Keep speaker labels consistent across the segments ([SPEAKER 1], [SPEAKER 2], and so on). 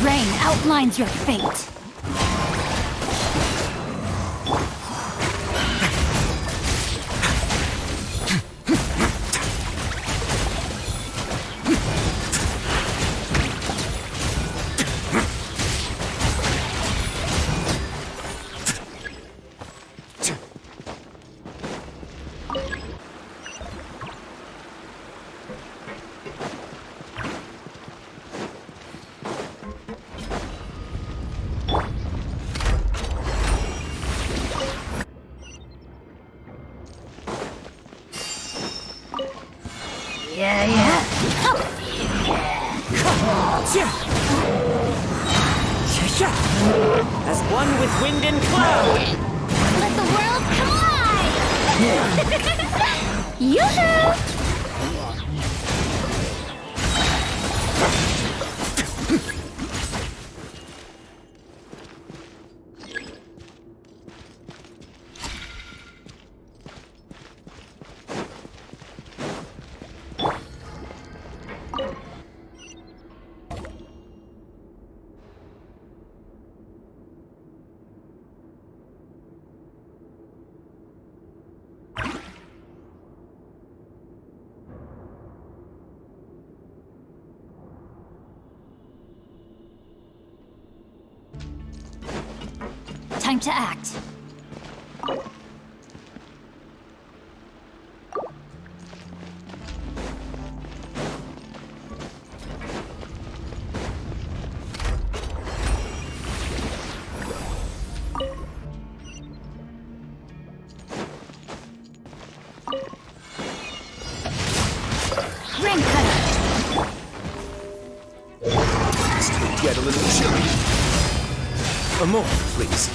[SPEAKER 1] Rain outlines your fate. Yeah.
[SPEAKER 2] As one with wind and cloud!
[SPEAKER 1] Let the world collide! Yoo-hoo! Time to act. Ring cutter.
[SPEAKER 3] This could get a little chilly. A moment, please.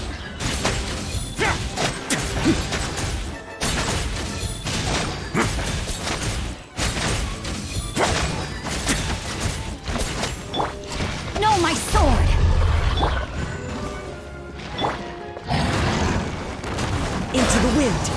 [SPEAKER 1] No, my sword!
[SPEAKER 2] Into the wind!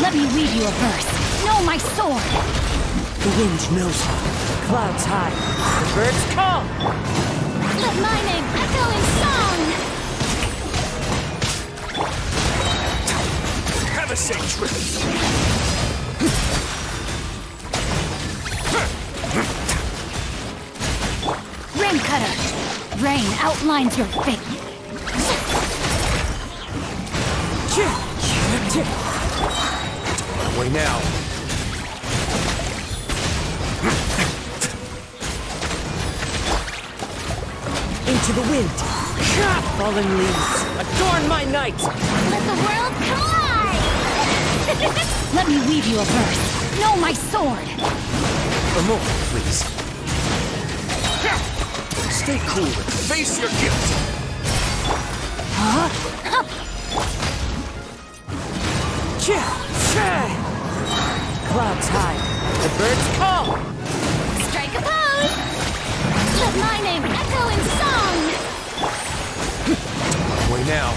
[SPEAKER 1] Let me read you a verse. No, my sword!
[SPEAKER 2] The wind knows her. Clouds high. The birds call!
[SPEAKER 1] Let my name echo in song!
[SPEAKER 3] Have a safe trip.
[SPEAKER 1] Ring cutter. Rain outlines your fate.
[SPEAKER 3] Away now.
[SPEAKER 2] Into the wind! Fallen leaves! Adorn my night!
[SPEAKER 1] Let the world collide! Let me weave you a verse. No, my sword!
[SPEAKER 3] A moment, please. Stay cool and face your guilt.
[SPEAKER 2] Clouds high. The birds call!
[SPEAKER 1] Strike a pose! Let my name echo in song!
[SPEAKER 3] Away now.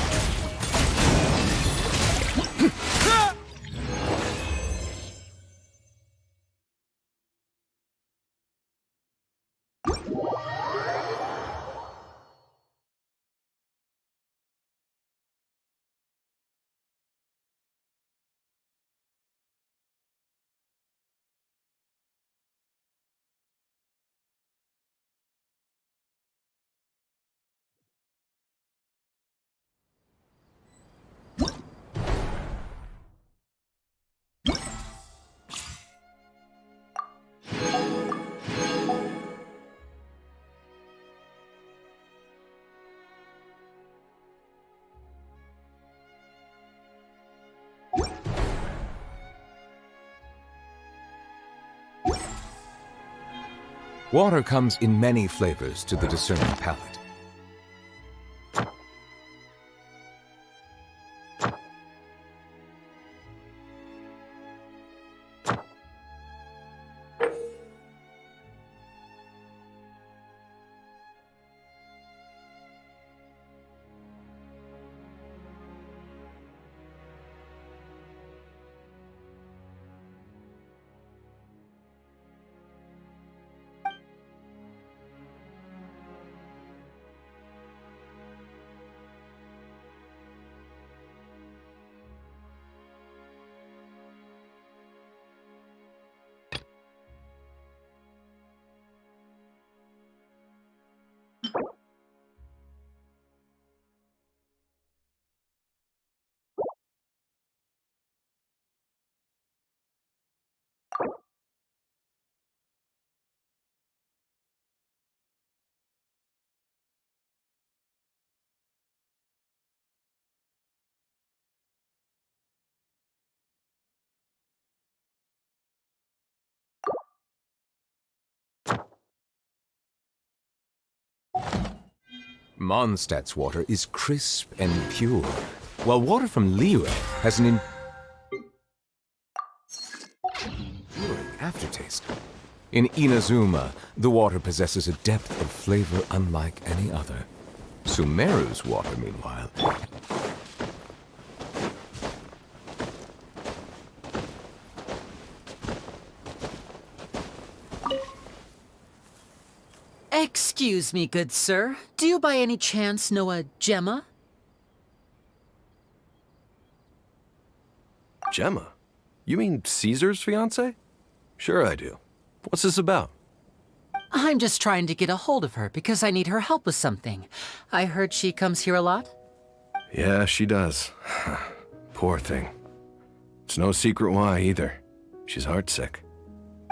[SPEAKER 3] Water comes in many flavors to the discerning palate. Mondstadt's water is crisp and pure, while water from Liyue has an enduring aftertaste. In Inazuma, the water possesses a depth of flavor unlike any other. Sumeru's water, meanwhile,
[SPEAKER 2] Excuse me, good sir. Do you by any chance know a Gemma?
[SPEAKER 4] Gemma? You mean Caesar's fiancée? Sure I do. What's this about?
[SPEAKER 2] I'm just trying to get a hold of her because I need her help with something. I heard she comes here a lot.
[SPEAKER 4] Yeah, she does. Poor thing. It's no secret why, either. She's heartsick.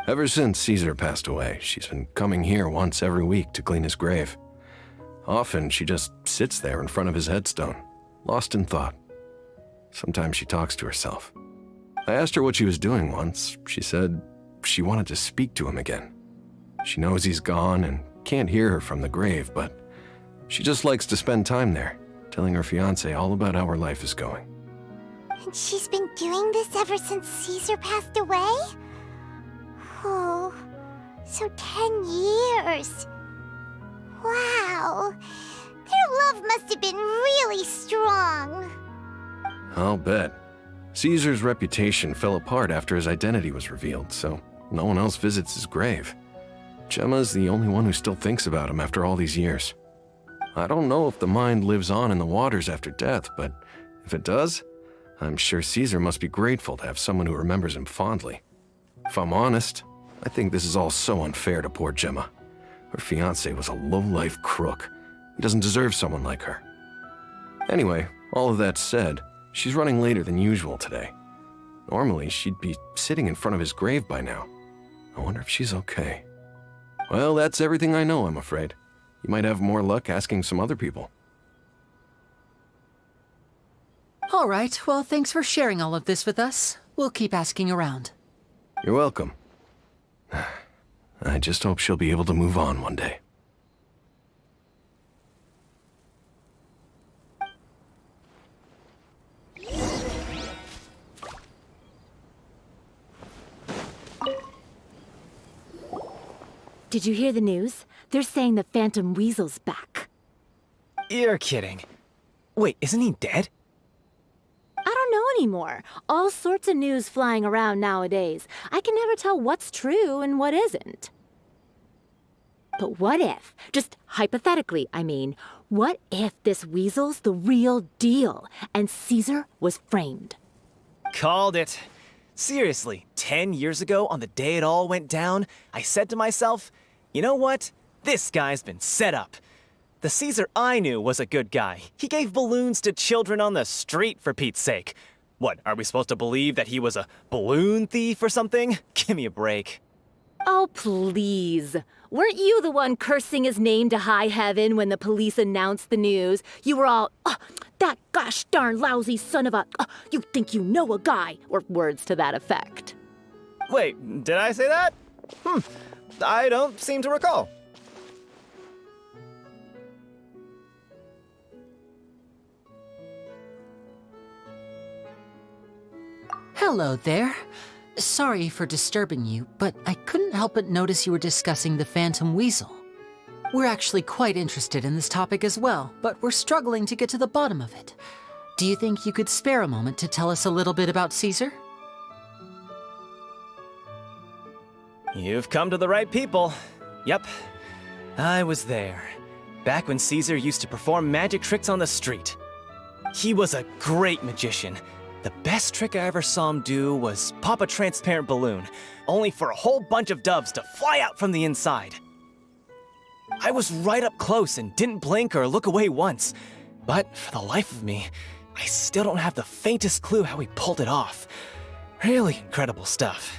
[SPEAKER 4] Ever since Caesar passed away, she's been coming here once every week to clean his grave. Often, she just sits there in front of his headstone, lost in thought. Sometimes she talks to herself. I asked her what she was doing once. She said she wanted to speak to him again. She knows he's gone and can't hear her from the grave, but she just likes to spend time there, telling her fiancé all about how her life is going.
[SPEAKER 1] And she's been doing this ever since Caesar passed away? Oh, so 10 years. Wow. Their love must have been really strong.
[SPEAKER 4] I'll bet. Caesar's reputation fell apart after his identity was revealed, so no one else visits his grave. Gemma's the only one who still thinks about him after all these years. I don't know if the mind lives on in the waters after death, but if it does, I'm sure Caesar must be grateful to have someone who remembers him fondly. If I'm honest, I think this is all so unfair to poor Gemma. Her fiancé was a low-life crook. He doesn't deserve someone like her. Anyway, all of that said, she's running later than usual today. Normally, she'd be sitting in front of his grave by now. I wonder if she's okay. Well, that's everything I know, I'm afraid. You might have more luck asking some other people.
[SPEAKER 2] All right, well, thanks for sharing all of this with us. We'll keep asking around.
[SPEAKER 4] You're welcome. I just hope she'll be able to move on one day.
[SPEAKER 5] Did you hear the news? They're saying the Phantom Weasel's back.
[SPEAKER 6] You're kidding. Wait, isn't he dead?
[SPEAKER 5] I don't know anymore. All sorts of news flying around nowadays. I can never tell what's true and what isn't. But what if, just hypothetically, I mean, what if this Weasel's the real deal and Caesar was framed?
[SPEAKER 6] Called it. Seriously, 10 years ago, on the day it all went down, I said to myself, you know what? This guy's been set up. The Caesar I knew was a good guy. He gave balloons to children on the street, for Pete's sake. What, are we supposed to believe that he was a balloon thief or something? Give me a break.
[SPEAKER 5] Oh, please. Weren't you the one cursing his name to high heaven when the police announced the news? You were all, that gosh darn lousy son of a, you think you know a guy, or words to that effect.
[SPEAKER 6] Wait, did I say that? I don't seem to recall.
[SPEAKER 2] Hello there. Sorry for disturbing you, but I couldn't help but notice you were discussing the Phantom Weasel. We're actually quite interested in this topic as well, but we're struggling to get to the bottom of it. Do you think you could spare a moment to tell us a little bit about Caesar?
[SPEAKER 6] You've come to the right people. Yep, I was there. Back when Caesar used to perform magic tricks on the street. He was a great magician. The best trick I ever saw him do was pop a transparent balloon, only for a whole bunch of doves to fly out from the inside. I was right up close and didn't blink or look away once, but for the life of me, I still don't have the faintest clue how he pulled it off. Really incredible stuff.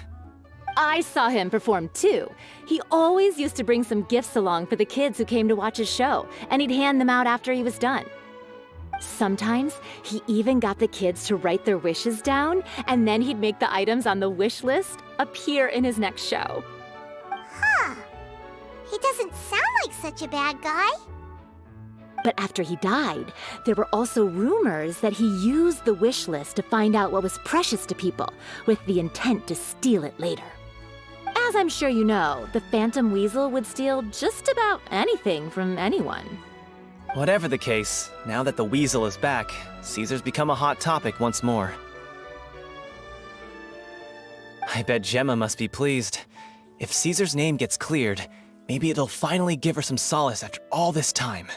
[SPEAKER 5] I saw him perform too. He always used to bring some gifts along for the kids who came to watch his show, and he'd hand them out after he was done. Sometimes, he even got the kids to write their wishes down, and then he'd make the items on the wish list appear in his next show.
[SPEAKER 1] Huh. He doesn't sound like such a bad guy.
[SPEAKER 5] But after he died, there were also rumors that he used the wish list to find out what was precious to people, with the intent to steal it later. As I'm sure you know, the Phantom Weasel would steal just about anything from anyone.
[SPEAKER 6] Whatever the case, now that the Weasel is back, Caesar's become a hot topic once more. I bet Gemma must be pleased. If Caesar's name gets cleared, maybe it'll finally give her some solace after all this time.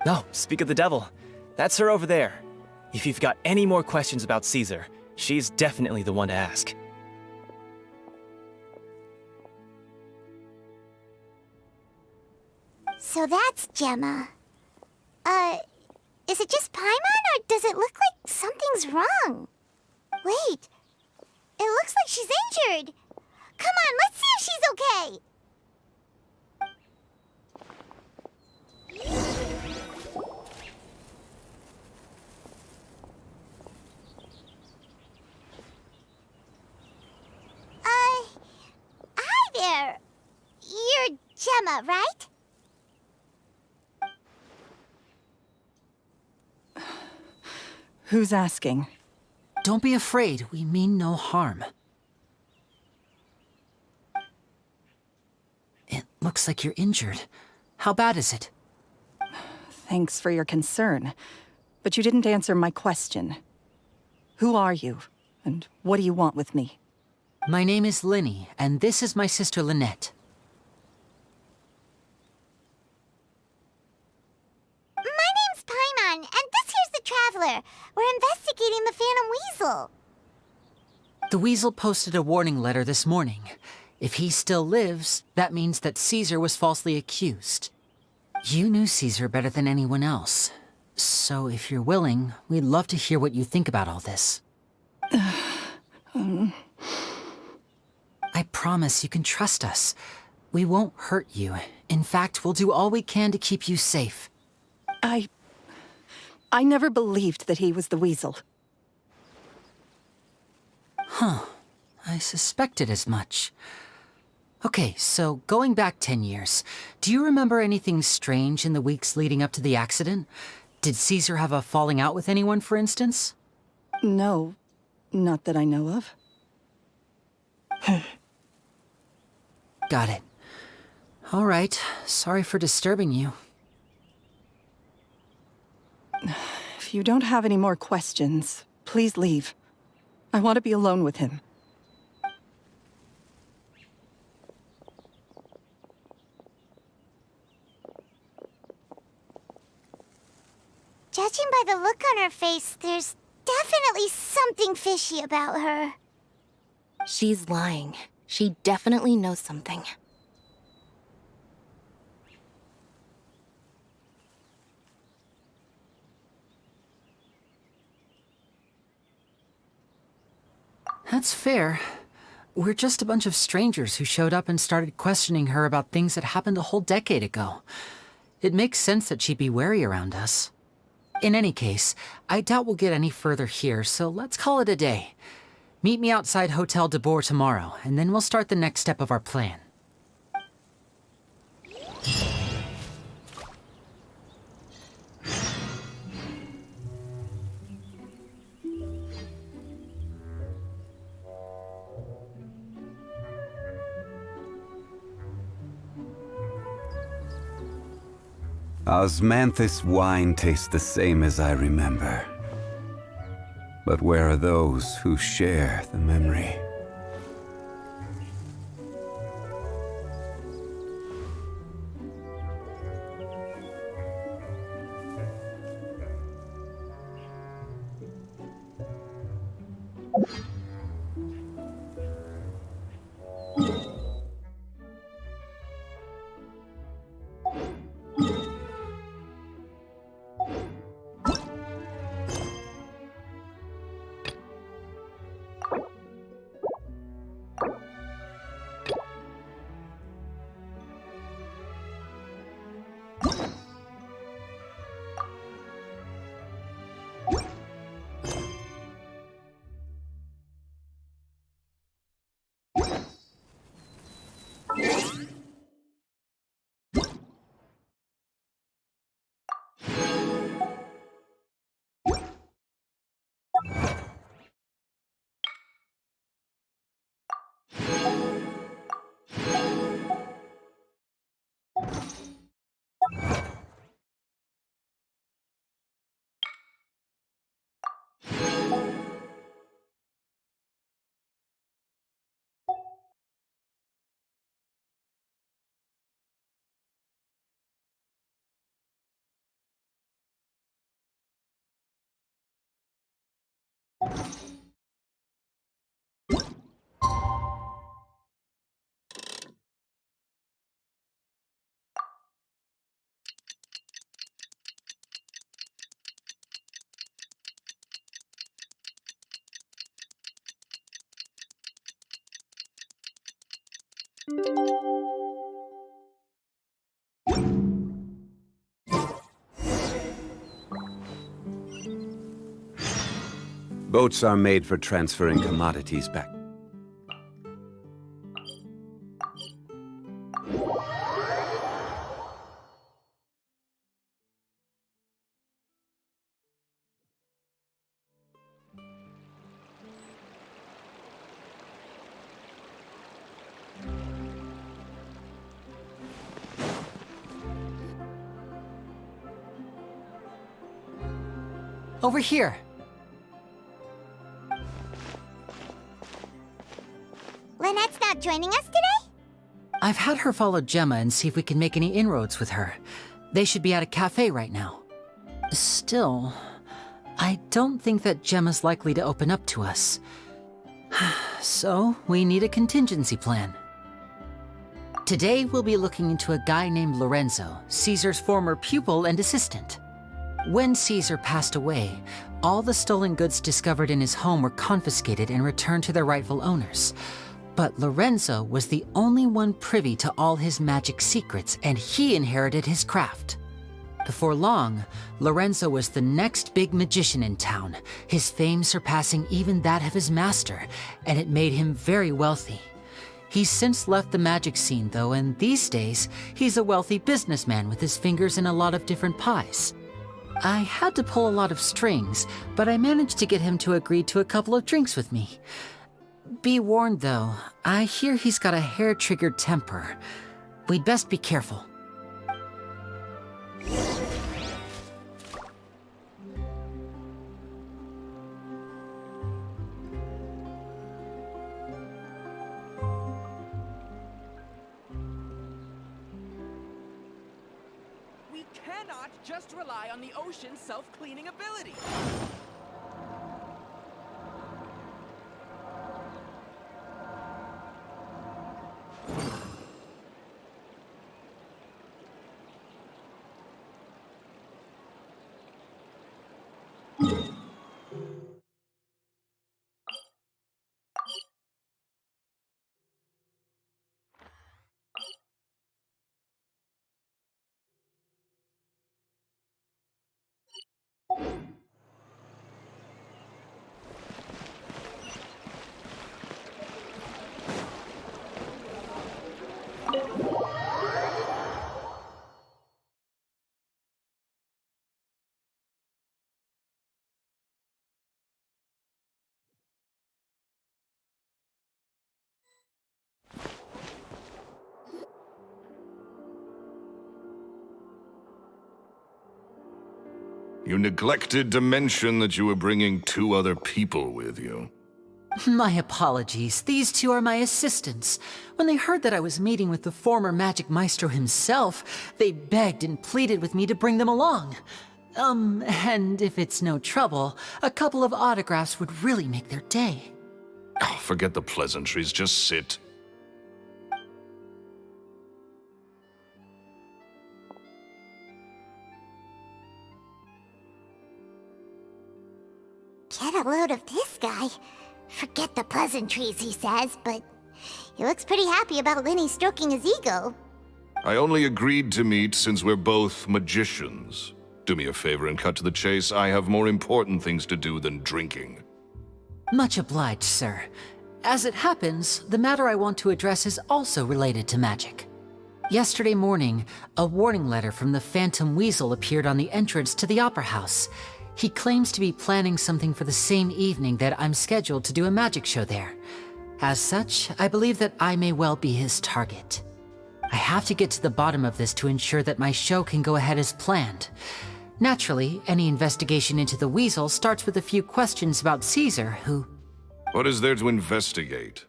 [SPEAKER 6] Oh, speak of the devil. That's her over there. If you've got any more questions about Caesar, she's definitely the one to ask.
[SPEAKER 1] So that's Gemma. Is it just Paimon, or does it look like something's wrong? Wait, it looks like she's injured. Come on, let's see if she's okay. Hi there. You're Gemma, right?
[SPEAKER 7] Who's asking?
[SPEAKER 2] Don't be afraid, we mean no harm. It looks like you're injured. How bad is it?
[SPEAKER 7] Thanks for your concern, but you didn't answer my question. Who are you, and what do you want with me?
[SPEAKER 2] My name is Linny, and this is my sister Lynette.
[SPEAKER 1] My name's Paimon, and this here's the Traveler. We're investigating the Phantom Weasel.
[SPEAKER 2] The Weasel posted a warning letter this morning. If he still lives, that means that Caesar was falsely accused. You knew Caesar better than anyone else. So if you're willing, we'd love to hear what you think about all this. I promise you can trust us. We won't hurt you. In fact, we'll do all we can to keep you safe.
[SPEAKER 7] I never believed that he was the Weasel.
[SPEAKER 2] Huh. I suspected as much. Okay, so going back 10 years, do you remember anything strange in the weeks leading up to the accident? Did Caesar have a falling out with anyone, for instance?
[SPEAKER 7] No, not that I know of.
[SPEAKER 2] Got it. All right, sorry for disturbing you.
[SPEAKER 7] If you don't have any more questions, please leave. I want to be alone with him.
[SPEAKER 1] Judging by the look on her face, there's definitely something fishy about her.
[SPEAKER 8] She's lying. She definitely knows something.
[SPEAKER 2] That's fair. We're just a bunch of strangers who showed up and started questioning her about things that happened a whole decade ago. It makes sense that she'd be wary around us. In any case, I doubt we'll get any further here, so let's call it a day. Meet me outside Hotel de Boer tomorrow, and then we'll start the next step of our plan.
[SPEAKER 9] Osmanthus wine tastes the same as I remember. But where are those who share the memory? Boats are made for transferring commodities back.
[SPEAKER 2] Over here.
[SPEAKER 1] Lynette's not joining us today?
[SPEAKER 2] I've had her follow Gemma and see if we can make any inroads with her. They should be at a cafe right now. Still, I don't think that Gemma's likely to open up to us. So, we need a contingency plan. Today, we'll be looking into a guy named Lorenzo, Caesar's former pupil and assistant. When Caesar passed away, all the stolen goods discovered in his home were confiscated and returned to their rightful owners. But Lorenzo was the only one privy to all his magic secrets, and he inherited his craft. Before long, Lorenzo was the next big magician in town, his fame surpassing even that of his master, and it made him very wealthy. He's since left the magic scene though, and these days, he's a wealthy businessman with his fingers in a lot of different pies. I had to pull a lot of strings, but I managed to get him to agree to a couple of drinks with me. Be warned though, I hear he's got a hair-triggered temper. We'd best be careful.
[SPEAKER 10] We cannot just rely on the ocean's self-cleaning ability.
[SPEAKER 11] You neglected to mention that you were bringing 2 other people with you.
[SPEAKER 2] My apologies. These 2 are my assistants. When they heard that I was meeting with the former Magic Maestro himself, they begged and pleaded with me to bring them along. And if it's no trouble, a couple of autographs would really make their day.
[SPEAKER 11] Oh, forget the pleasantries, just sit.
[SPEAKER 1] Get a load of this guy. Forget the pleasantries, he says, but he looks pretty happy about Linny stroking his ego.
[SPEAKER 11] I only agreed to meet since we're both magicians. Do me a favor and cut to the chase. I have more important things to do than drinking.
[SPEAKER 2] Much obliged, sir. As it happens, the matter I want to address is also related to magic. Yesterday morning, a warning letter from the Phantom Weasel appeared on the entrance to the Opera House. He claims to be planning something for the same evening that I'm scheduled to do a magic show there. As such, I believe that I may well be his target. I have to get to the bottom of this to ensure that my show can go ahead as planned. Naturally, any investigation into the Weasel starts with a few questions about Caesar, who...
[SPEAKER 11] What is there to investigate?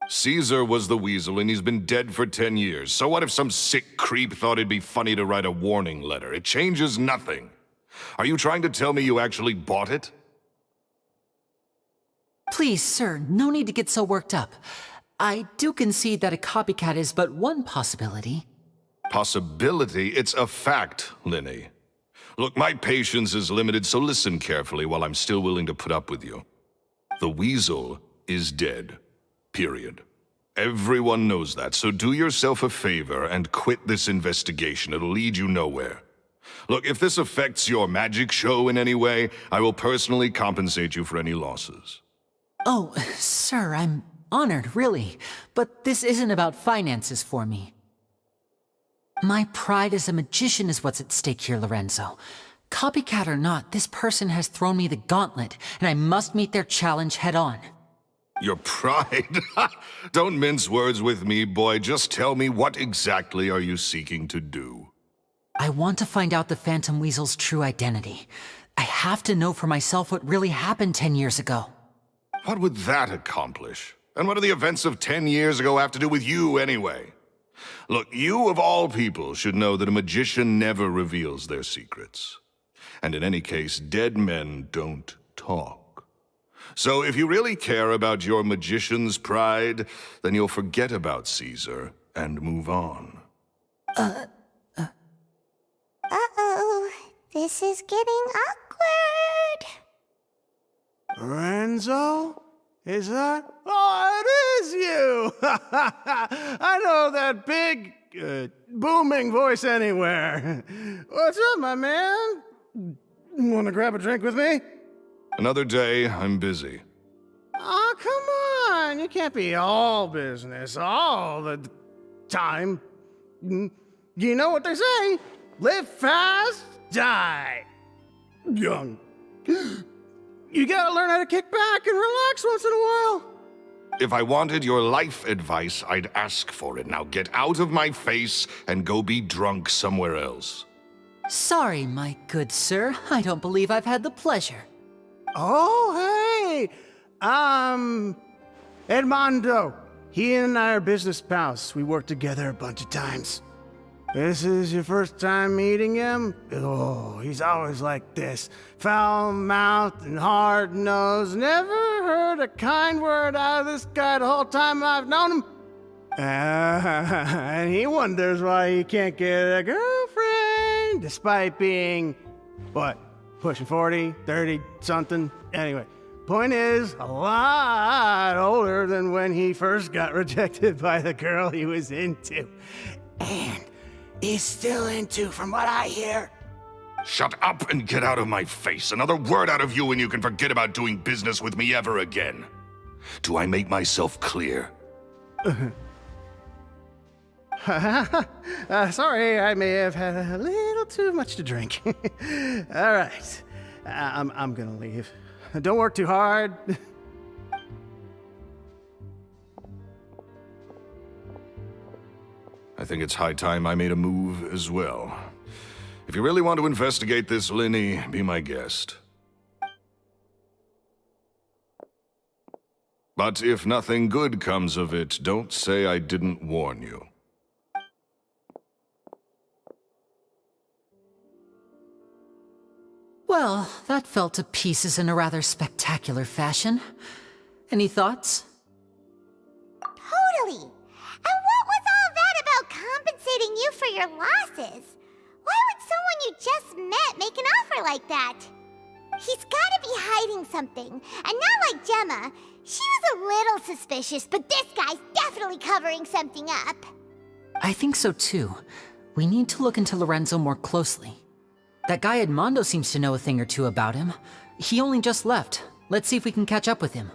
[SPEAKER 11] Caesar was the Weasel and he's been dead for 10 years. So what if some sick creep thought it'd be funny to write a warning letter? It changes nothing. Are you trying to tell me you actually bought it?
[SPEAKER 2] Please, sir, no need to get so worked up. I do concede that a copycat is but one possibility.
[SPEAKER 11] Possibility? It's a fact, Linny. Look, my patience is limited, so listen carefully while I'm still willing to put up with you. The Weasel is dead. Period. Everyone knows that, so do yourself a favor and quit this investigation. It'll lead you nowhere. Look, if this affects your magic show in any way, I will personally compensate you for any losses.
[SPEAKER 2] Oh, sir, I'm honored, really. But this isn't about finances for me. My pride as a magician is what's at stake here, Lorenzo. Copycat or not, this person has thrown me the gauntlet, and I must meet their challenge head-on.
[SPEAKER 11] Your pride? Don't mince words with me, boy. Just tell me, what exactly are you seeking to do?
[SPEAKER 2] I want to find out the Phantom Weasel's true identity. I have to know for myself what really happened 10 years ago.
[SPEAKER 11] What would that accomplish? And what do the events of 10 years ago have to do with you, anyway? Look, you of all people should know that a magician never reveals their secrets. And in any case, dead men don't talk. So if you really care about your magician's pride, then you'll forget about Caesar and move on.
[SPEAKER 1] Uh-oh. This is getting awkward.
[SPEAKER 12] Lorenzo? Is that? Oh, it is you! I know that big, booming voice anywhere. What's up, my man? Want to grab a drink with me?
[SPEAKER 11] Another day, I'm busy.
[SPEAKER 12] Oh, come on. You can't be all business all the time. You know what they say? Live fast, die young. You gotta learn how to kick back and relax once in a while.
[SPEAKER 11] If I wanted your life advice, I'd ask for it. Now get out of my face and go be drunk somewhere else.
[SPEAKER 2] Sorry, my good sir. I don't believe I've had the pleasure.
[SPEAKER 12] Oh, hey! Edmondo. He and I are business pals. We worked together a bunch of times. This is your first time meeting him? Oh, he's always like this. Foul-mouthed and hard-nosed. Never heard a kind word out of this guy the whole time I've known him. And he wonders why he can't get a girlfriend, despite being, what, pushing 40, 30, something? Anyway, point is, a lot older than when he first got rejected by the girl he was into. And he's still into, from what I hear.
[SPEAKER 11] Shut up and get out of my face. Another word out of you and you can forget about doing business with me ever again. Do I make myself clear?
[SPEAKER 12] Sorry, I may have had a little too much to drink. All right, I'm gonna leave. Don't work too hard.
[SPEAKER 11] I think it's high time I made a move as well. If you really want to investigate this, Linny, be my guest. But if nothing good comes of it, don't say I didn't warn you.
[SPEAKER 2] Well, that fell to pieces in a rather spectacular fashion. Any thoughts?
[SPEAKER 1] Totally. And what was all that about compensating you for your losses? Why would someone you just met make an offer like that? He's gotta be hiding something. And not like Gemma. She was a little suspicious, but this guy's definitely covering something up.
[SPEAKER 2] I think so too. We need to look into Lorenzo more closely. That guy Edmondo seems to know a thing or two about him. He only just left. Let's see if we can catch up with him.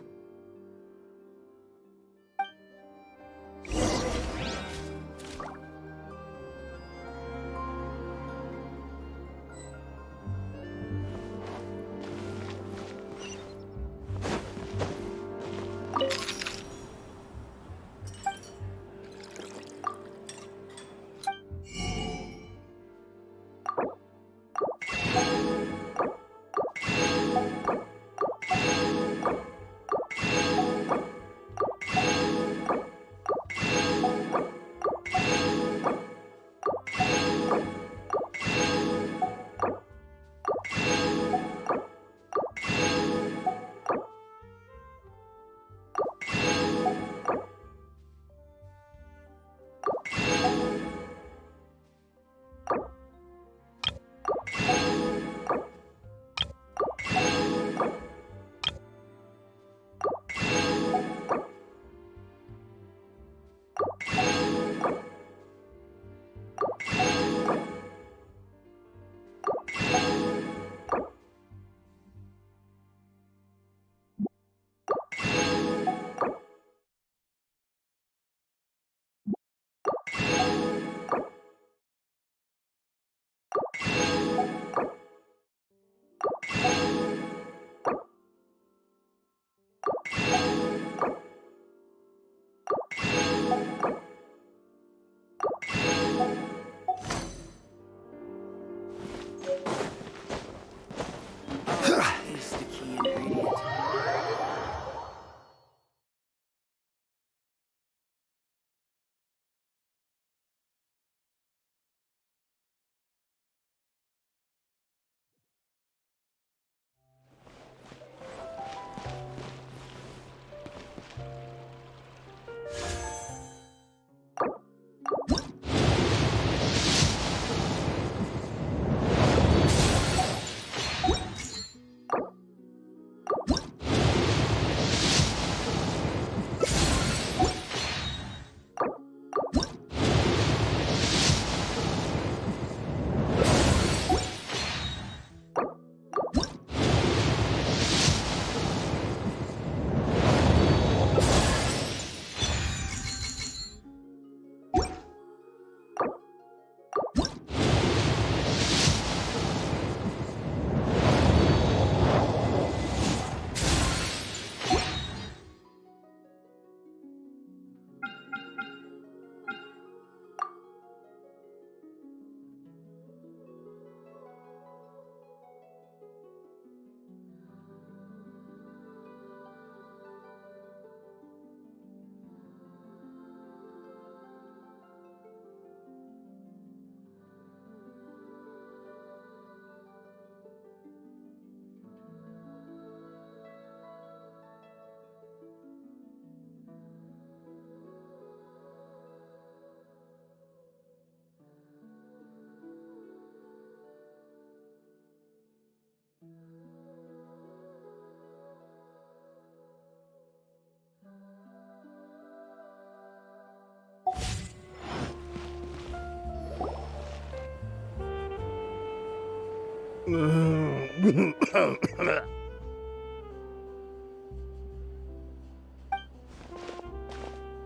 [SPEAKER 10] Is the key ingredient.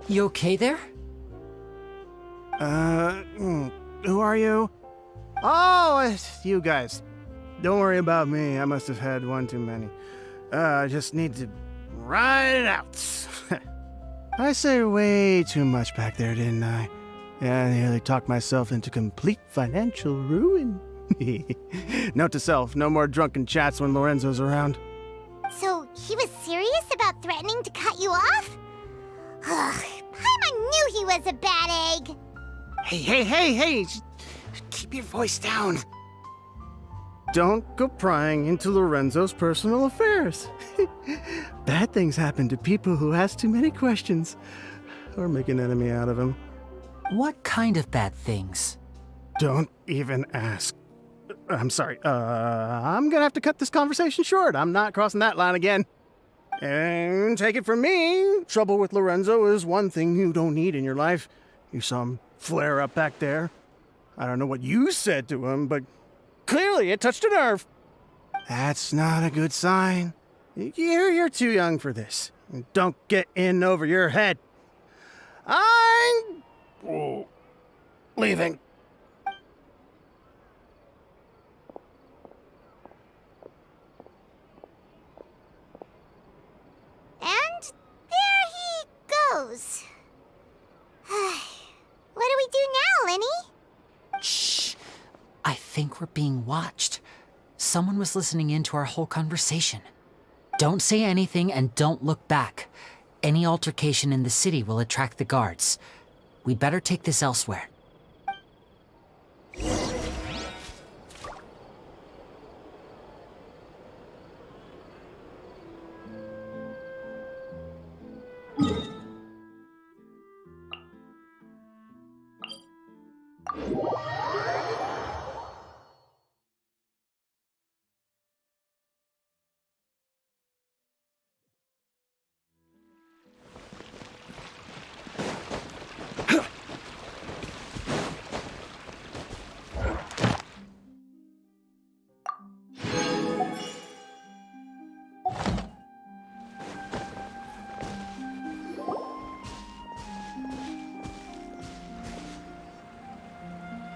[SPEAKER 2] You okay there?
[SPEAKER 12] Who are you? Oh, it's you guys. Don't worry about me. I must have had one too many. I just need to ride it out. I said way too much back there, didn't I? Yeah, I nearly talked myself into complete financial ruin. Note to self, no more drunken chats when Lorenzo's around.
[SPEAKER 1] So he was serious about threatening to cut you off? Ugh, Paimon knew he was a bad egg.
[SPEAKER 12] Hey, keep your voice down. Don't go prying into Lorenzo's personal affairs. Bad things happen to people who ask too many questions or make an enemy out of him.
[SPEAKER 2] What kind of bad things?
[SPEAKER 12] Don't even ask. I'm sorry. I'm gonna have to cut this conversation short. I'm not crossing that line again. And take it from me, trouble with Lorenzo is one thing you don't need in your life. You saw him flare up back there. I don't know what you said to him, but clearly it touched a nerve. That's not a good sign. You're too young for this. Don't get in over your head. I'm leaving.
[SPEAKER 1] And there he goes. What do we do now, Lenny?
[SPEAKER 2] Shh. I think we're being watched. Someone was listening in to our whole conversation. Don't say anything and don't look back. Any altercation in the city will attract the guards. We better take this elsewhere.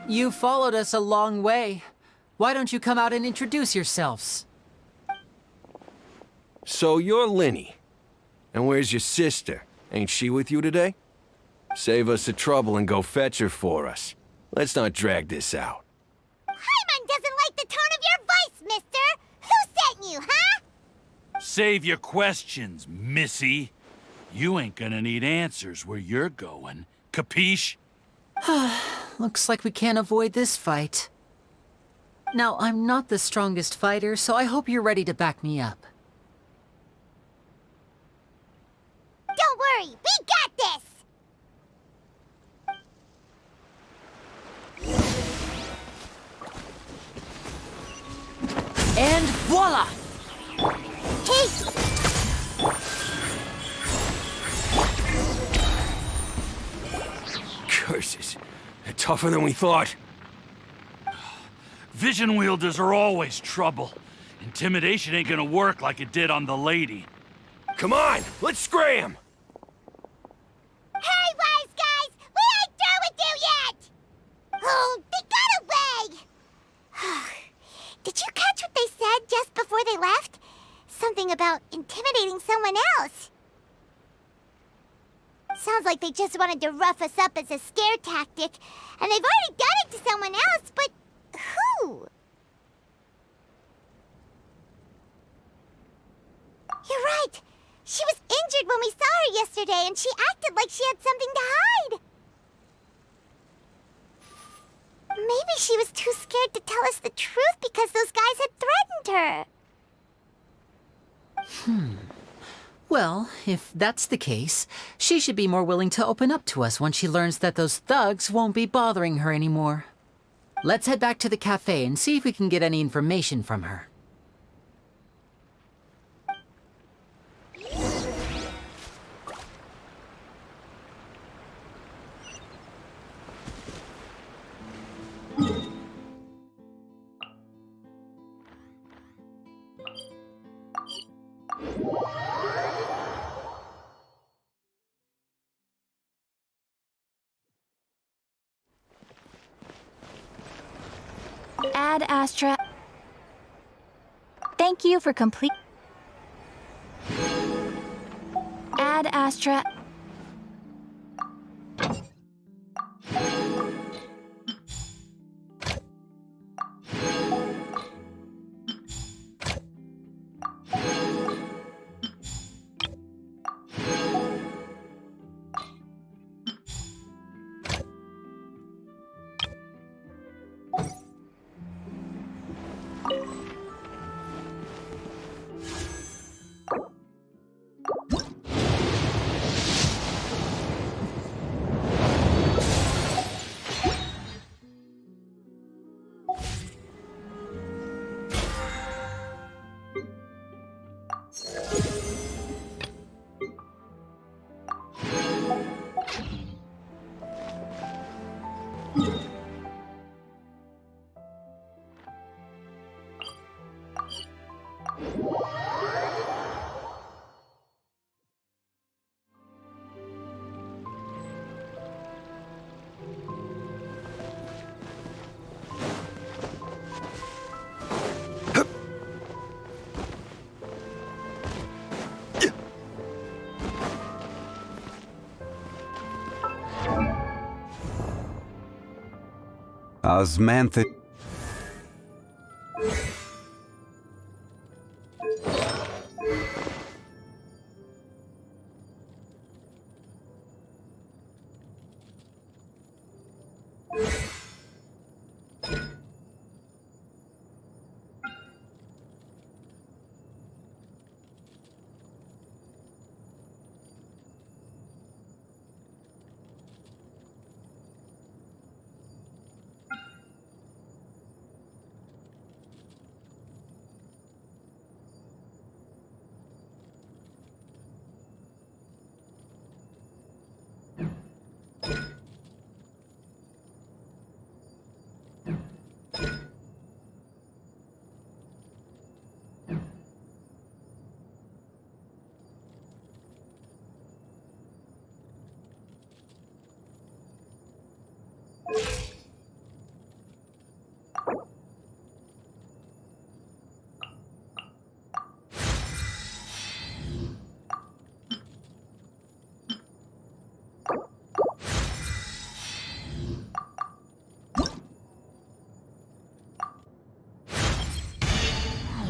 [SPEAKER 2] You followed us a long way. Why don't you come out and introduce yourselves?
[SPEAKER 4] So you're Linny. And where's your sister? Ain't she with you today? Save us the trouble and go fetch her for us. Let's not drag this out.
[SPEAKER 1] Paimon doesn't like the tone of your voice, mister! Who sent you, huh?
[SPEAKER 13] Save your questions, missy. You ain't gonna need answers where you're going. Capiche?
[SPEAKER 2] Looks like we can't avoid this fight. Now, I'm not the strongest fighter, so I hope you're ready to back me up.
[SPEAKER 1] Don't worry, we got this!
[SPEAKER 2] And voila!
[SPEAKER 1] Hey!
[SPEAKER 4] Curses. They're tougher than we thought.
[SPEAKER 13] Vision wielders are always trouble. Intimidation ain't gonna work like it did on the lady.
[SPEAKER 4] Come on, let's scram!
[SPEAKER 1] Hey, wise guys! We ain't through with you yet! Oh, they got away! Did you catch what they said just before they left? Something about intimidating someone else. Sounds like they just wanted to rough us up as a scare tactic, and they've already done it to someone else, but who? You're right. She was injured when we saw her yesterday, and she acted like she had something to hide. Maybe she was too scared to tell us the truth because those guys had threatened her.
[SPEAKER 2] Well, if that's the case, she should be more willing to open up to us once she learns that those thugs won't be bothering her anymore. Let's head back to the cafe and see if we can get any information from her.
[SPEAKER 14] Ad Astra. Thank you for complete. Ad Astra.
[SPEAKER 9] Osmantha.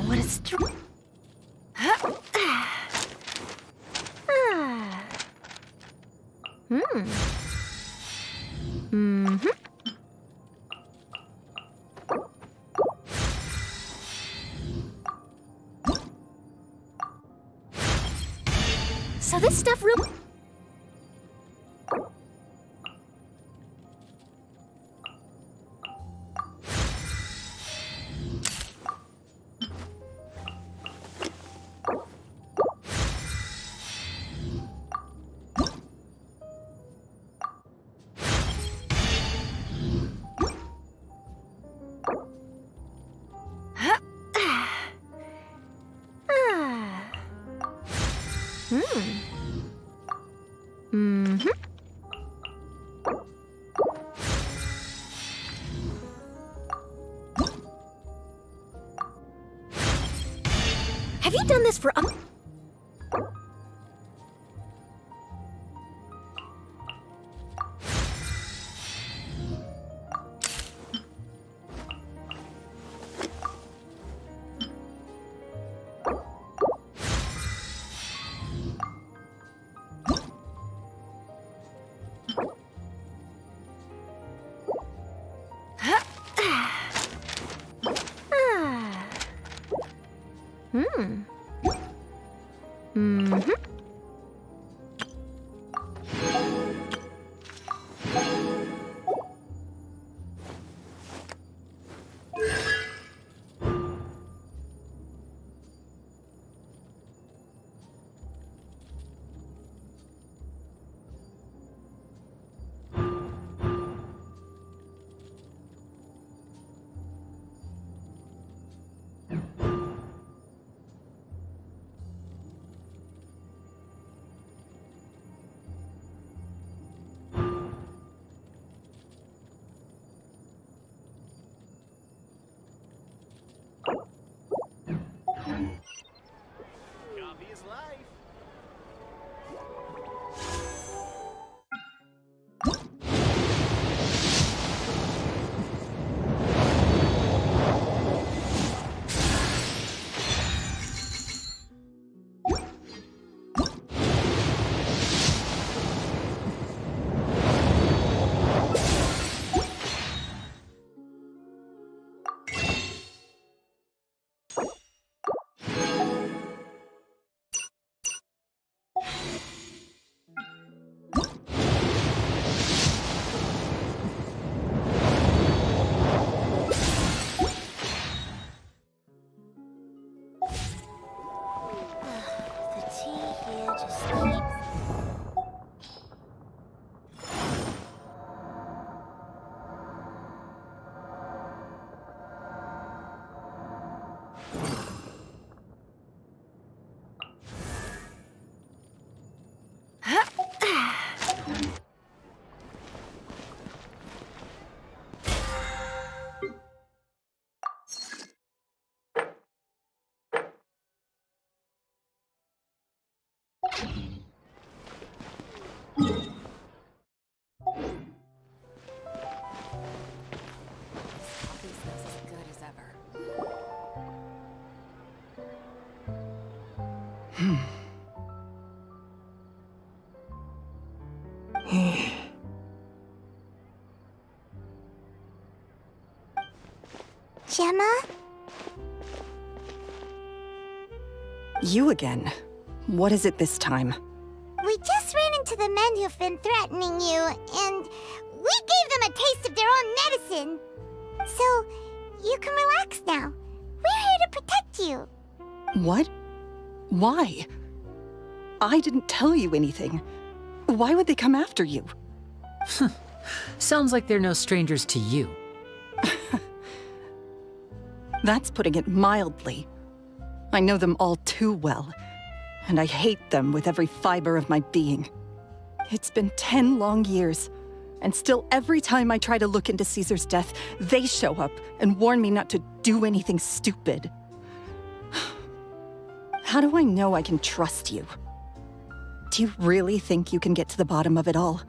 [SPEAKER 1] What a str... So this stuff really... Have you done this for a... Gemma?
[SPEAKER 7] You again. What is it this time?
[SPEAKER 1] We just ran into the men who've been threatening you, and we gave them a taste of their own medicine. So, you can relax now. We're here to protect you.
[SPEAKER 7] What? Why? I didn't tell you anything. Why would they come after you?
[SPEAKER 2] Sounds like they're no strangers to you.
[SPEAKER 7] That's putting it mildly. I know them all too well, and I hate them with every fiber of my being. It's been 10 long years, and still every time I try to look into Caesar's death, they show up and warn me not to do anything stupid. How do I know I can trust you? Do you really think you can get to the bottom of it all?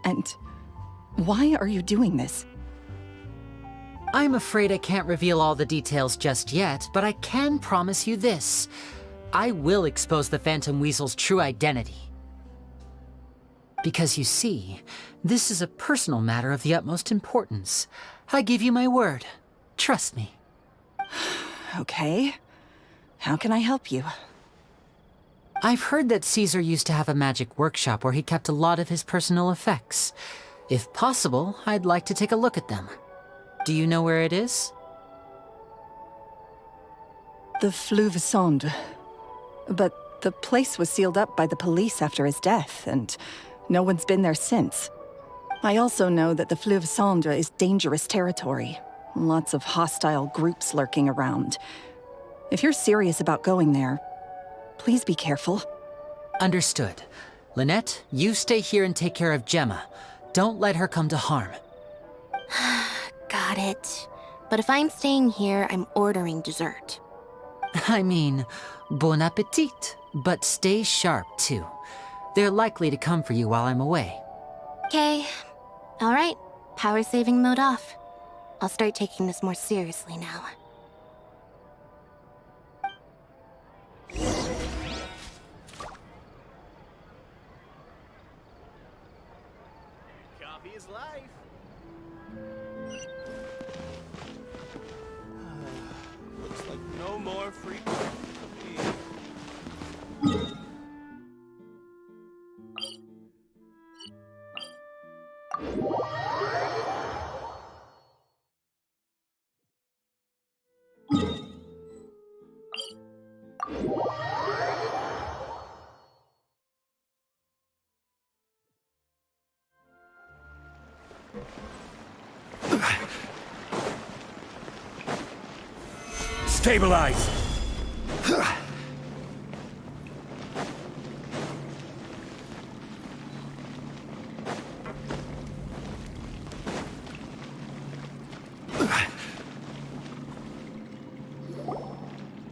[SPEAKER 7] And why are you doing this?
[SPEAKER 2] I'm afraid I can't reveal all the details just yet, but I can promise you this. I will expose the Phantom Weasel's true identity. Because you see, this is a personal matter of the utmost importance. I give you my word. Trust me.
[SPEAKER 7] Okay. How can I help you?
[SPEAKER 2] I've heard that Caesar used to have a magic workshop where he kept a lot of his personal effects. If possible, I'd like to take a look at them. Do you know where it is?
[SPEAKER 7] The Fleuve Sonde. But the place was sealed up by the police after his death, and no one's been there since. I also know that the Fleuve Sonde is dangerous territory. Lots of hostile groups lurking around. If you're serious about going there, please be careful.
[SPEAKER 2] Understood. Lynette, you stay here and take care of Gemma. Don't let her come to harm.
[SPEAKER 8] Got it. But if I'm staying here, I'm ordering dessert.
[SPEAKER 2] I mean, bon appetit, but stay sharp too. They're likely to come for you while I'm away.
[SPEAKER 8] Okay. All right. Power saving mode off. I'll start taking this more seriously now.
[SPEAKER 6] Coffee is life.
[SPEAKER 10] Looks like no more free coffee for me.
[SPEAKER 13] Stabilize!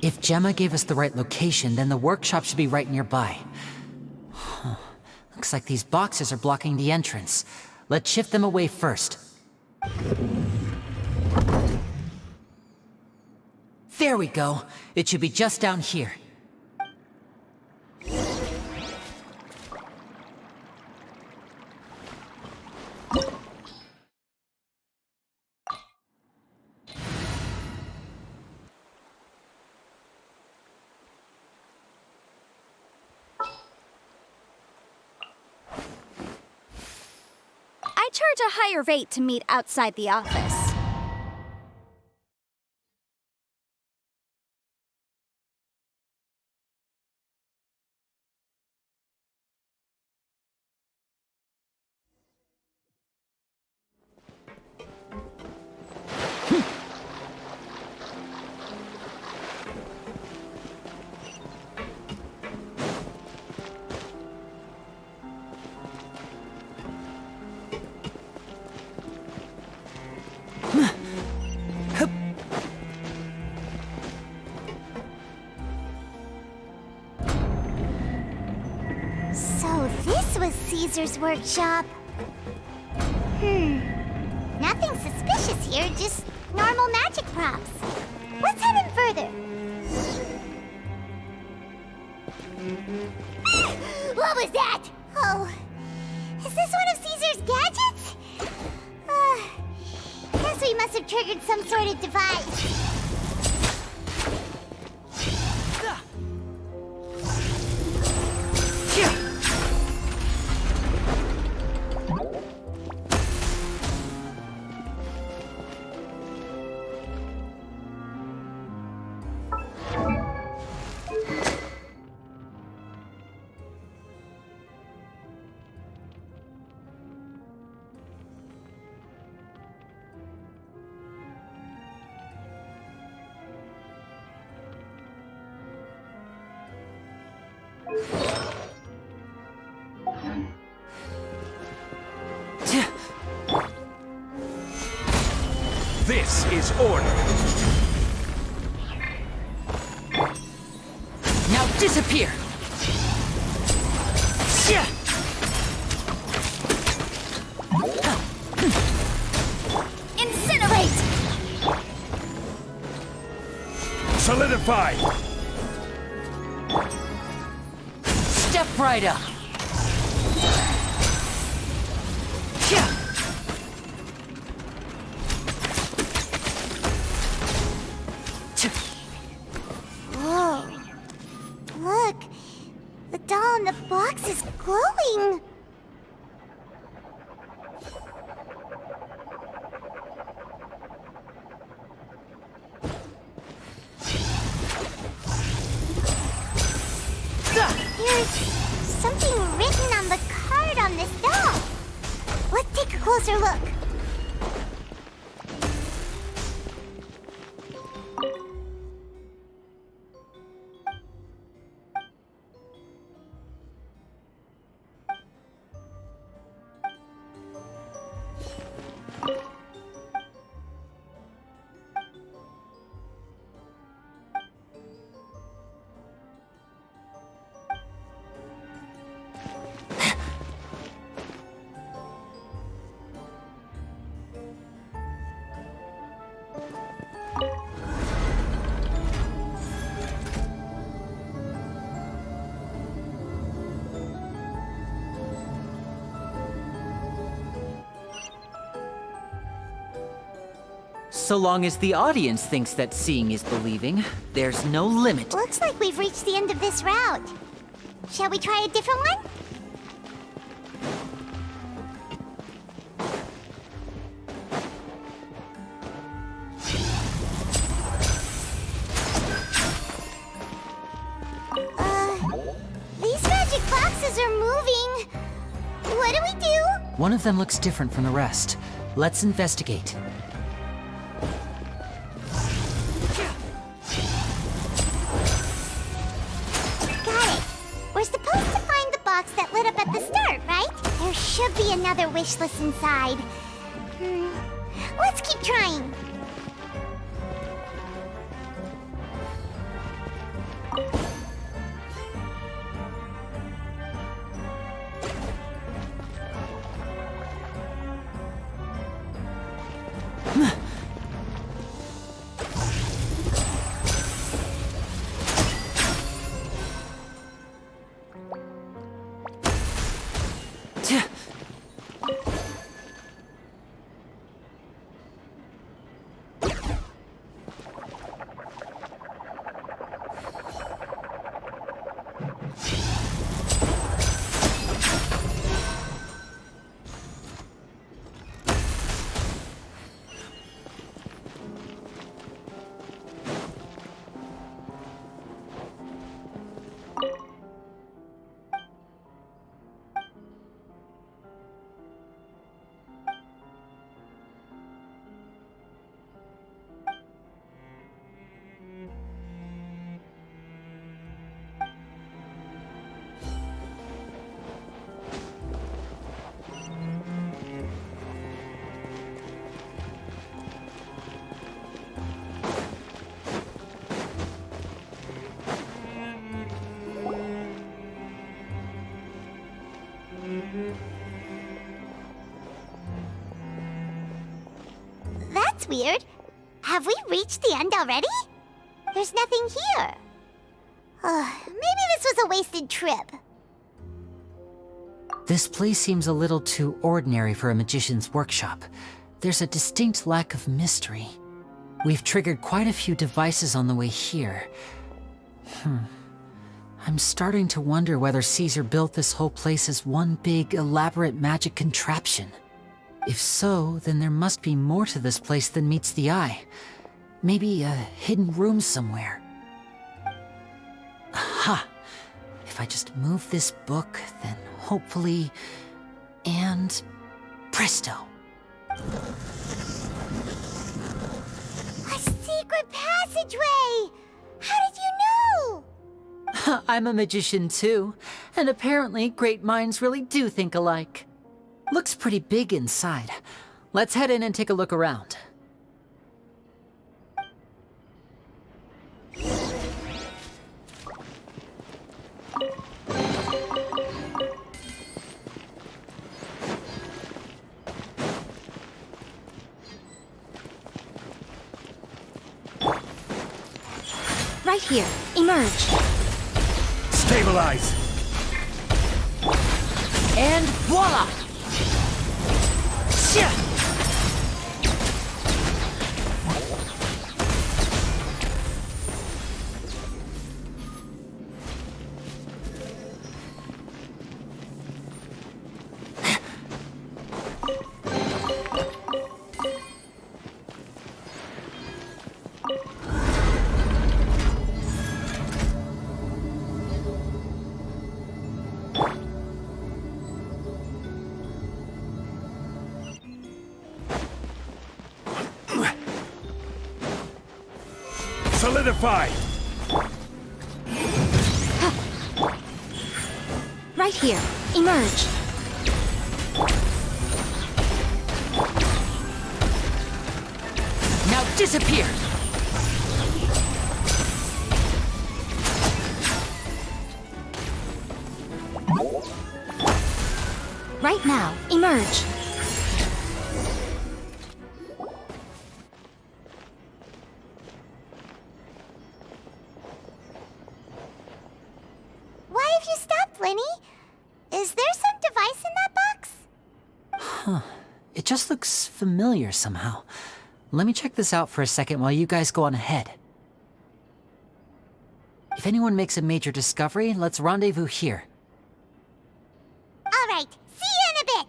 [SPEAKER 2] If Gemma gave us the right location, then the workshop should be right nearby. Looks like these boxes are blocking the entrance. Let's shift them away first. There we go. It should be just down here.
[SPEAKER 1] I charge a higher rate to meet outside the office. So this was Caesar's workshop. Nothing suspicious here, just normal magic props. Let's head in further. What was that? Oh, must have triggered some sort of device.
[SPEAKER 13] This is order.
[SPEAKER 2] Now disappear!
[SPEAKER 1] Incinerate!
[SPEAKER 13] Solidify!
[SPEAKER 2] Step right up!
[SPEAKER 1] Whoa. Look. The doll in the box is glowing. There's something written on the card on this doll. Let's take a closer look.
[SPEAKER 2] So long as the audience thinks that seeing is believing, there's no limit.
[SPEAKER 1] Looks like we've reached the end of this route. Shall we try a different one? These magic boxes are moving. What do we do?
[SPEAKER 2] One of them looks different from the rest. Let's investigate.
[SPEAKER 1] We're supposed to find the box that lit up at the start, right? There should be another wish list inside. Let's keep trying. That's weird. Have we reached the end already? There's nothing here. Maybe this was a wasted trip.
[SPEAKER 2] This place seems a little too ordinary for a magician's workshop. there's a distinct lack of mystery. We've triggered quite a few devices on the way here. I'm starting to wonder whether Caesar built this whole place as one big, elaborate magic contraption. If so, then there must be more to this place than meets the eye. Maybe a hidden room somewhere. Aha! If I just move this book, then hopefully... and... presto!
[SPEAKER 1] A secret passageway! How did you know?
[SPEAKER 2] I'm a magician too, and apparently great minds really do think alike. Looks pretty big inside. Let's head in and take a look around.
[SPEAKER 8] Right here. Emerge.
[SPEAKER 13] Stabilize!
[SPEAKER 2] And voila! Shit!
[SPEAKER 13] Solidify!
[SPEAKER 8] Right here. Emerge.
[SPEAKER 2] Now disappear!
[SPEAKER 8] Right now. Emerge.
[SPEAKER 1] Why have you stopped, Lenny? Is there some device in that box?
[SPEAKER 2] Huh. It just looks familiar somehow. Let me check this out for a second while you guys go on ahead. If anyone makes a major discovery, let's rendezvous here.
[SPEAKER 1] All right, see you in a bit.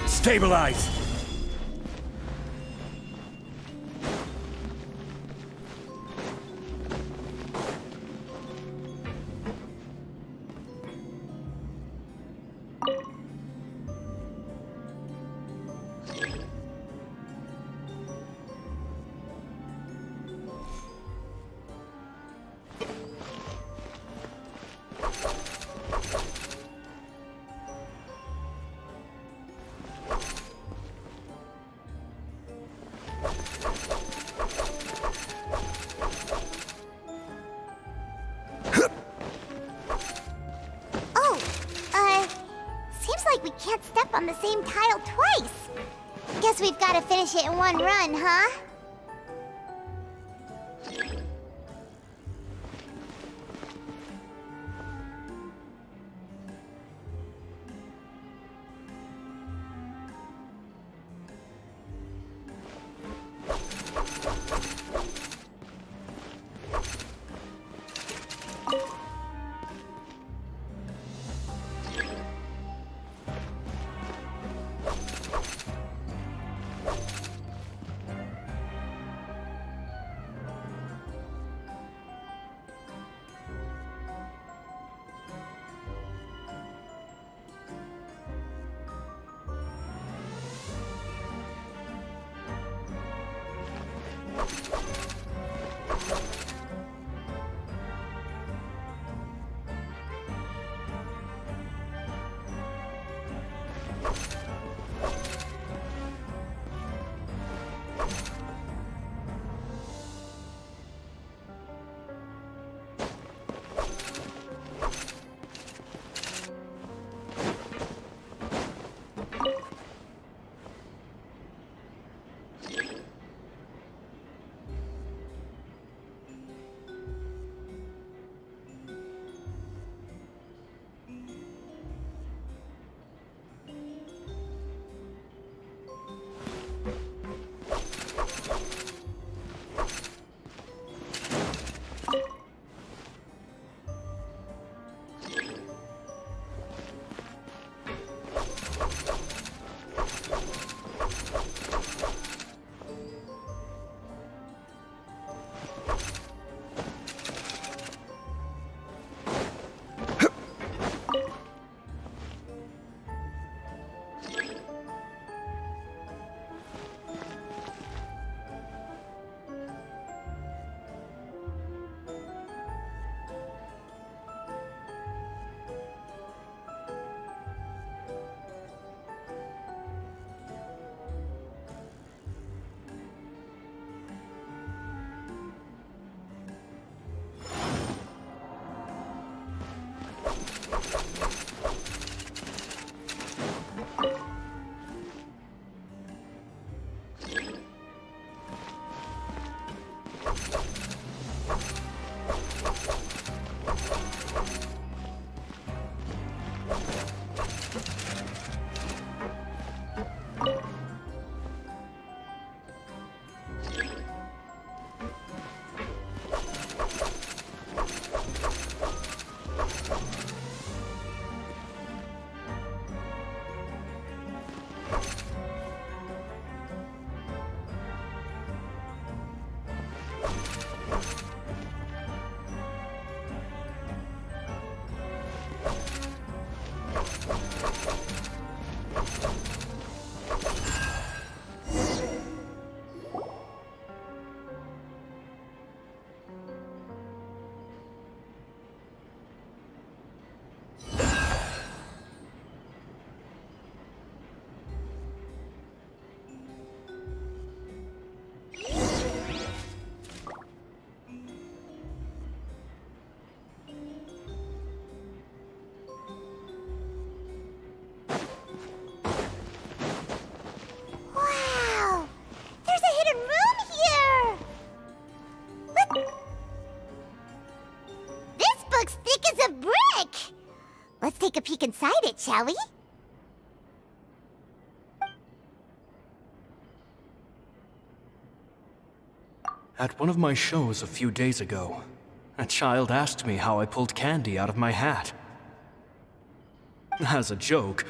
[SPEAKER 13] Stabilize!
[SPEAKER 1] Seems like we can't step on the same tile twice. Guess we've got to finish it in one run, huh? Wow! There's a hidden room here! This book's thick as a brick! Let's take a peek inside it, shall we?
[SPEAKER 15] At one of my shows a few days ago, a child asked me how I pulled candy out of my hat. As a joke,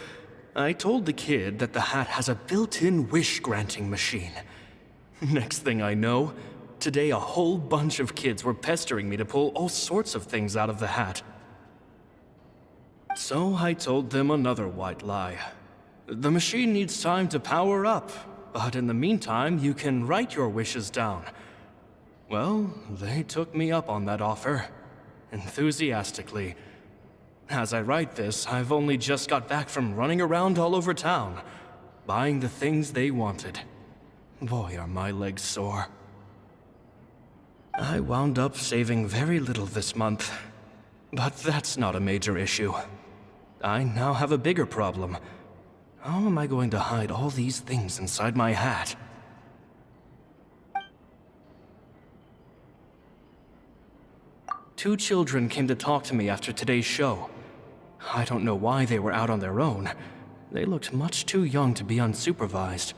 [SPEAKER 15] I told the kid that the hat has a built-in wish-granting machine. Next thing I know, today a whole bunch of kids were pestering me to pull all sorts of things out of the hat. So I told them another white lie. The machine needs time to power up, but in the meantime, you can write your wishes down. Well, they took me up on that offer, enthusiastically. As I write this, I've only just got back from running around all over town, buying the things they wanted. Boy, are my legs sore. I wound up saving very little this month, but that's not a major issue. I now have a bigger problem. How am I going to hide all these things inside my hat? Two children came to talk to me after today's show. I don't know why they were out on their own. They looked much too young to be unsupervised.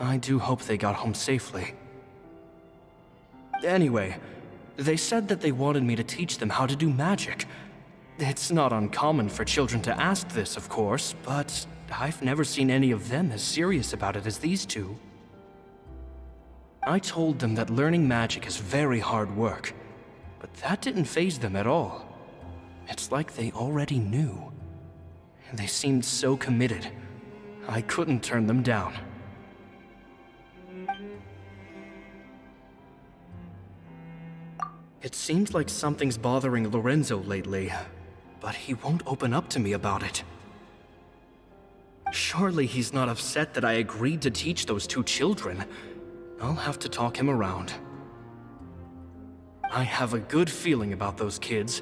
[SPEAKER 15] I do hope they got home safely. Anyway, they said that they wanted me to teach them how to do magic. It's not uncommon for children to ask this, of course, but I've never seen any of them as serious about it as these two. I told them that learning magic is very hard work, but that didn't faze them at all. It's like they already knew. They seemed so committed. I couldn't turn them down. It seems like something's bothering Lorenzo lately, but he won't open up to me about it. Surely he's not upset that I agreed to teach those two children. I'll have to talk him around. I have a good feeling about those kids.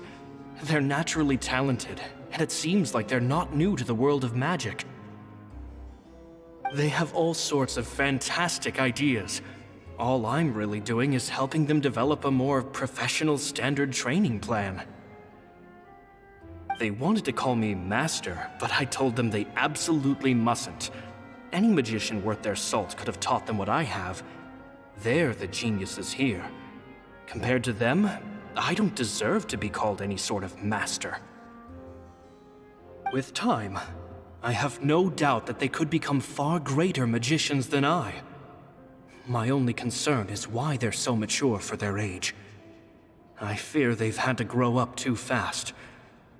[SPEAKER 15] They're naturally talented, and it seems like they're not new to the world of magic. They have all sorts of fantastic ideas. All I'm really doing is helping them develop a more professional standard training plan. They wanted to call me Master, but I told them they absolutely mustn't. Any magician worth their salt could have taught them what I have. They're the geniuses here. Compared to them, I don't deserve to be called any sort of master. With time, I have no doubt that they could become far greater magicians than I. My only concern is why they're so mature for their age. I fear they've had to grow up too fast.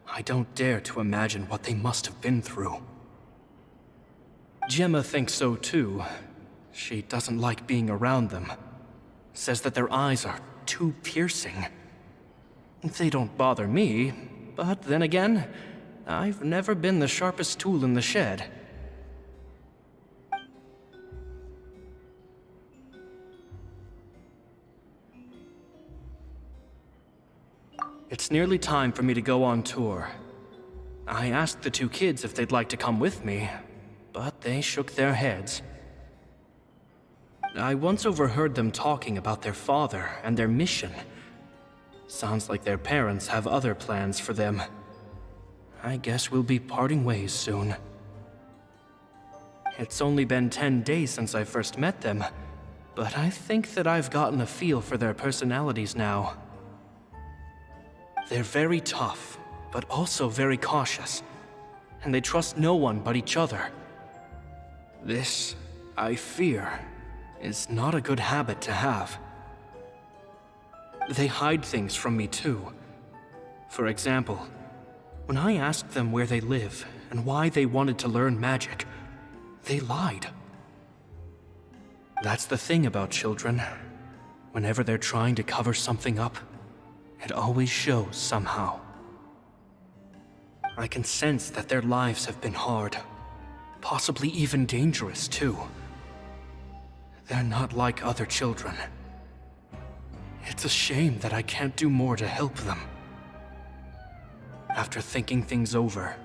[SPEAKER 15] I don't dare to imagine what they must have been through. Gemma thinks so too. She doesn't like being around them. Says that their eyes are too piercing. They don't bother me, but then again, I've never been the sharpest tool in the shed. It's nearly time for me to go on tour. I asked the two kids if they'd like to come with me, but they shook their heads. I once overheard them talking about their father and their mission. Sounds like their parents have other plans for them. I guess we'll be parting ways soon. It's only been 10 days since I first met them, but I think that I've gotten a feel for their personalities now. They're very tough, but also very cautious, and they trust no one but each other. This, I fear, is not a good habit to have. They hide things from me too. For example, when I asked them where they live and why they wanted to learn magic, they lied. That's the thing about children. Whenever they're trying to cover something up, it always shows somehow. I can sense that their lives have been hard, possibly even dangerous too. They're not like other children. It's a shame that I can't do more to help them. After thinking things over,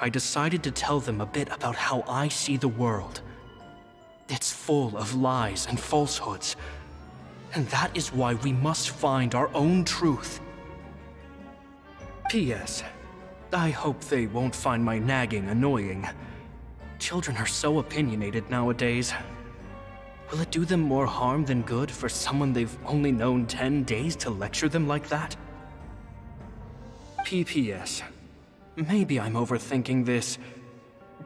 [SPEAKER 15] I decided to tell them a bit about how I see the world. It's full of lies and falsehoods, and that is why we must find our own truth. P.S. I hope they won't find my nagging annoying. Children are so opinionated nowadays. Will it do them more harm than good for someone they've only known 10 days to lecture them like that? P.P.S. Maybe I'm overthinking this.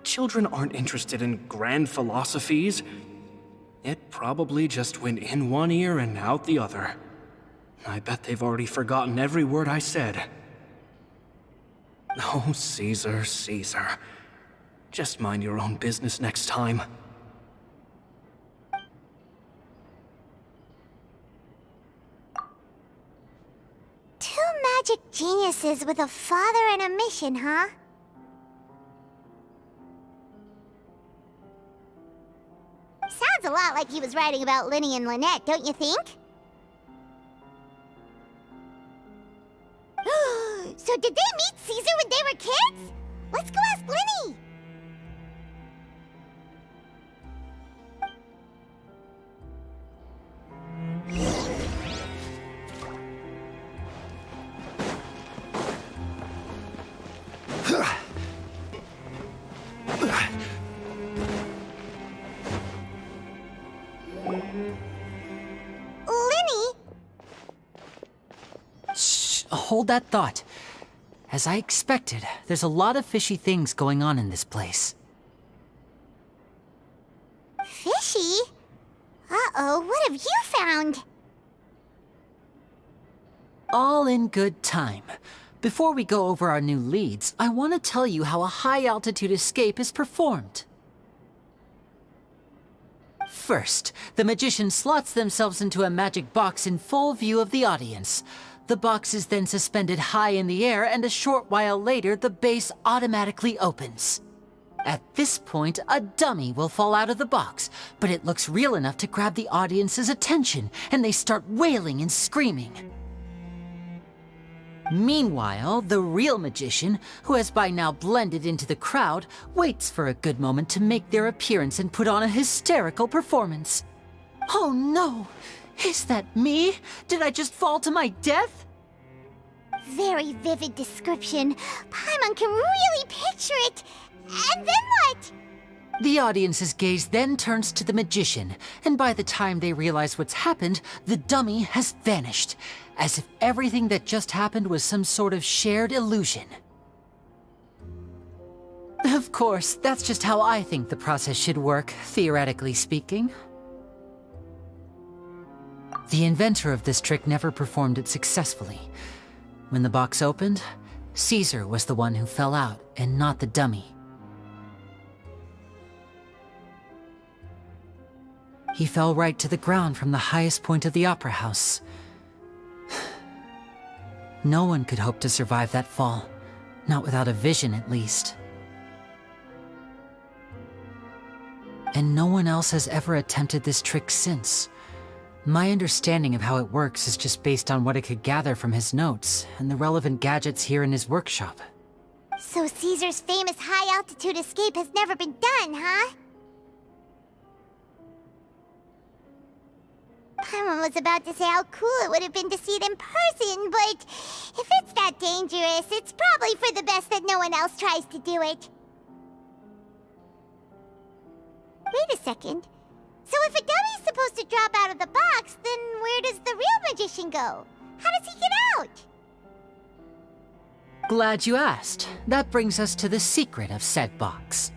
[SPEAKER 15] Children aren't interested in grand philosophies. It probably just went in one ear and out the other. I bet they've already forgotten every word I said. Oh, Caesar, Caesar. Just mind your own business next time.
[SPEAKER 1] Two magic geniuses with a father and a mission, huh? Sounds a lot like he was writing about Linny and Lynette, don't you think? So did they meet Caesar when they were kids? Let's go ask Linny! Linny?
[SPEAKER 2] Shh, hold that thought. As I expected, there's a lot of fishy things going on in this place.
[SPEAKER 1] Fishy? Uh-oh, what have you found?
[SPEAKER 2] All in good time. Before we go over our new leads, I want to tell you how a high-altitude escape is performed. First, the magician slots themselves into a magic box in full view of the audience. The box is then suspended high in the air, and a short while later, the base automatically opens. At this point, a dummy will fall out of the box, but it looks real enough to grab the audience's attention, and they start wailing and screaming. Meanwhile, the real magician, who has by now blended into the crowd, waits for a good moment to make their appearance and put on a hysterical performance. Oh no! Is that me? Did I just fall to my death?
[SPEAKER 1] Very vivid description. Paimon can really picture it. And then what?
[SPEAKER 2] The audience's gaze then turns to the magician, and by the time they realize what's happened, the dummy has vanished, as if everything that just happened was some sort of shared illusion. Of course, that's just how I think the process should work, theoretically speaking. The inventor of this trick never performed it successfully. When the box opened, Caesar was the one who fell out, and not the dummy. He fell right to the ground from the highest point of the opera house. No one could hope to survive that fall, not without a vision at least. And no one else has ever attempted this trick since. My understanding of how it works is just based on what I could gather from his notes and the relevant gadgets here in his workshop.
[SPEAKER 1] So Caesar's famous high-altitude escape has never been done, huh? Paimon was about to say how cool it would have been to see it in person, but if it's that dangerous, it's probably for the best that no one else tries to do it. Wait a second. So if a dummy's supposed to drop out of the box, then where does the real magician go? How does he get out?
[SPEAKER 2] Glad you asked. That brings us to the secret of said box.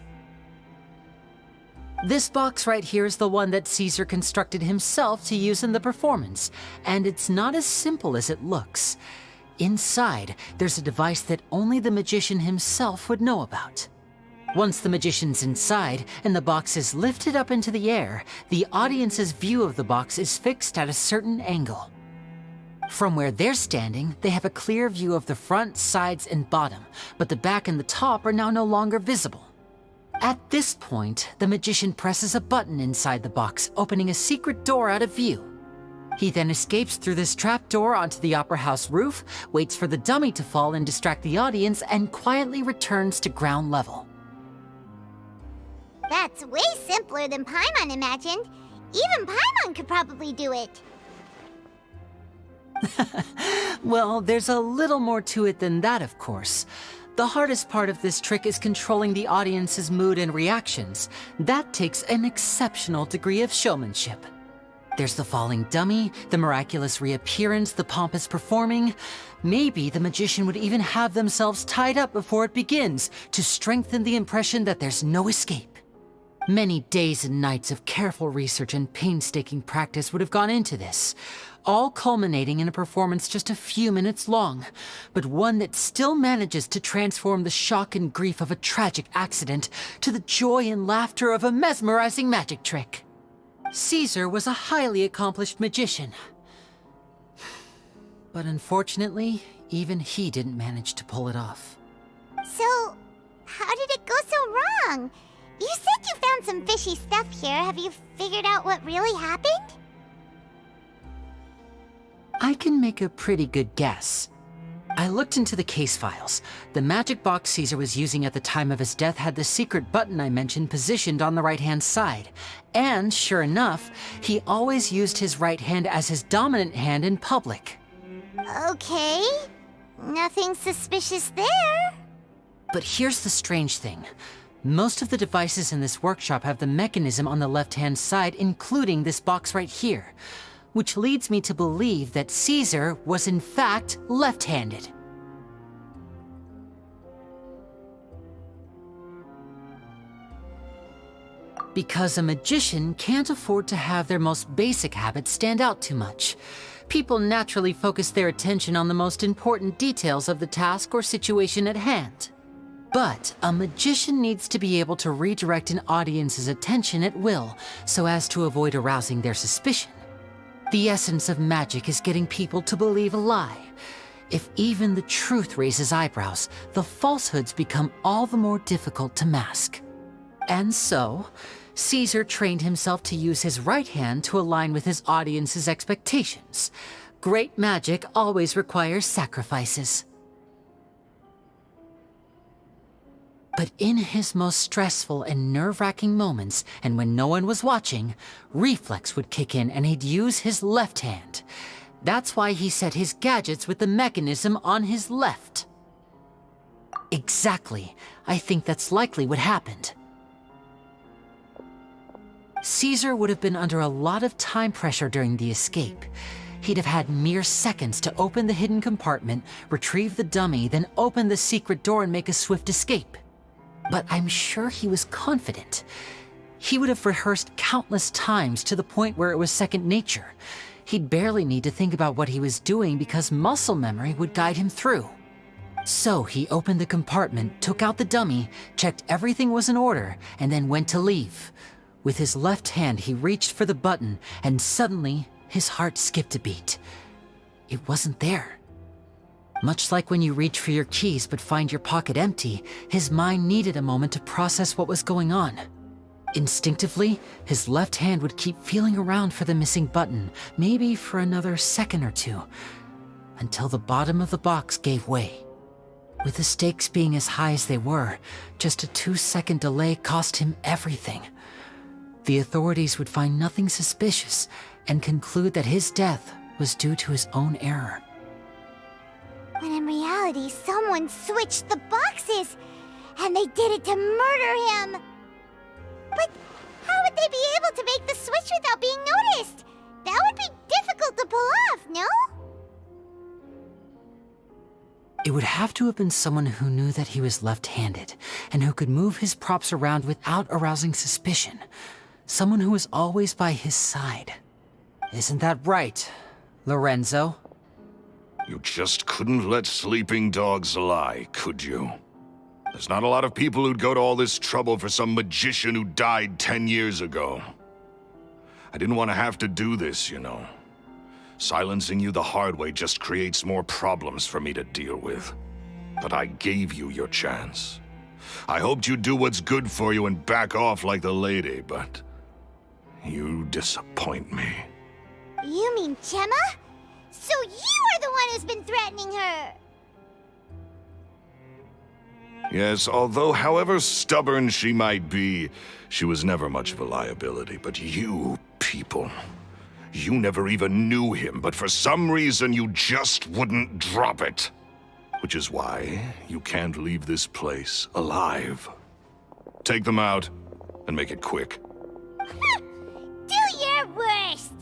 [SPEAKER 2] This box right here is the one that Caesar constructed himself to use in the performance, and it's not as simple as it looks. Inside, there's a device that only the magician himself would know about. Once the magician's inside and the box is lifted up into the air, the audience's view of the box is fixed at a certain angle. From where they're standing, they have a clear view of the front, sides, and bottom, but the back and the top are now no longer visible. At this point, the magician presses a button inside the box, opening a secret door out of view. He then escapes through this trapdoor onto the opera house roof, waits for the dummy to fall and distract the audience, and quietly returns to ground level.
[SPEAKER 1] That's way simpler than Paimon imagined. Even Paimon could probably do it.
[SPEAKER 2] Well, there's a little more to it than that, of course. The hardest part of this trick is controlling the audience's mood and reactions. That takes an exceptional degree of showmanship. There's the falling dummy, the miraculous reappearance, the pompous performing. Maybe the magician would even have themselves tied up before it begins to strengthen the impression that there's no escape. Many days and nights of careful research and painstaking practice would have gone into this, all culminating in a performance just a few minutes long, but one that still manages to transform the shock and grief of a tragic accident to the joy and laughter of a mesmerizing magic trick. Caesar was a highly accomplished magician, but unfortunately, even he didn't manage to pull it off.
[SPEAKER 1] So, how did it go so wrong? You said you found some fishy stuff here. Have you figured out what really happened?
[SPEAKER 2] I can make a pretty good guess. I looked into the case files. The magic box Caesar was using at the time of his death had the secret button I mentioned positioned on the right-hand side. And sure enough, he always used his right hand as his dominant hand in public.
[SPEAKER 1] Okay. Nothing suspicious there.
[SPEAKER 2] But here's the strange thing. Most of the devices in this workshop have the mechanism on the left-hand side, including this box right here, which leads me to believe that Caesar was in fact left-handed. Because a magician can't afford to have their most basic habits stand out too much. People naturally focus their attention on the most important details of the task or situation at hand. But a magician needs to be able to redirect an audience's attention at will, so as to avoid arousing their suspicion. The essence of magic is getting people to believe a lie. If even the truth raises eyebrows, the falsehoods become all the more difficult to mask. And so, Caesar trained himself to use his right hand to align with his audience's expectations. Great magic always requires sacrifices. But in his most stressful and nerve-wracking moments, and when no one was watching, reflex would kick in and he'd use his left hand. That's why he set his gadgets with the mechanism on his left. Exactly. I think that's likely what happened. Caesar would have been under a lot of time pressure during the escape. He'd have had mere seconds to open the hidden compartment, retrieve the dummy, then open the secret door and make a swift escape. But I'm sure he was confident. He would have rehearsed countless times to the point where it was second nature. He'd barely need to think about what he was doing because muscle memory would guide him through. So he opened the compartment, took out the dummy, checked everything was in order, and then went to leave. With his left hand, he reached for the button, and suddenly, his heart skipped a beat. It wasn't there. Much like when you reach for your keys but find your pocket empty, his mind needed a moment to process what was going on. Instinctively, his left hand would keep feeling around for the missing button, maybe for another second or two, until the bottom of the box gave way. With the stakes being as high as they were, just a 2-second delay cost him everything. The authorities would find nothing suspicious, and conclude that his death was due to his own error.
[SPEAKER 1] When in reality, someone switched the boxes, and they did it to murder him. But how would they be able to make the switch without being noticed? That would be difficult to pull off, no?
[SPEAKER 2] It would have to have been someone who knew that he was left-handed, and who could move his props around without arousing suspicion. Someone who was always by his side. Isn't that right, Lorenzo?
[SPEAKER 11] You just couldn't let sleeping dogs lie, could you? There's not a lot of people who'd go to all this trouble for some magician who died 10 years ago. I didn't want to have to do this, you know. Silencing you the hard way just creates more problems for me to deal with. But I gave you your chance. I hoped you'd do what's good for you and back off like the lady, but you disappoint me.
[SPEAKER 1] You mean Gemma? So you are the one who's been threatening her!
[SPEAKER 11] Yes, although however stubborn she might be, she was never much of a liability. But you people, you never even knew him, but for some reason you just wouldn't drop it. Which is why you can't leave this place alive. Take them out, and make it quick.
[SPEAKER 1] Do your worst!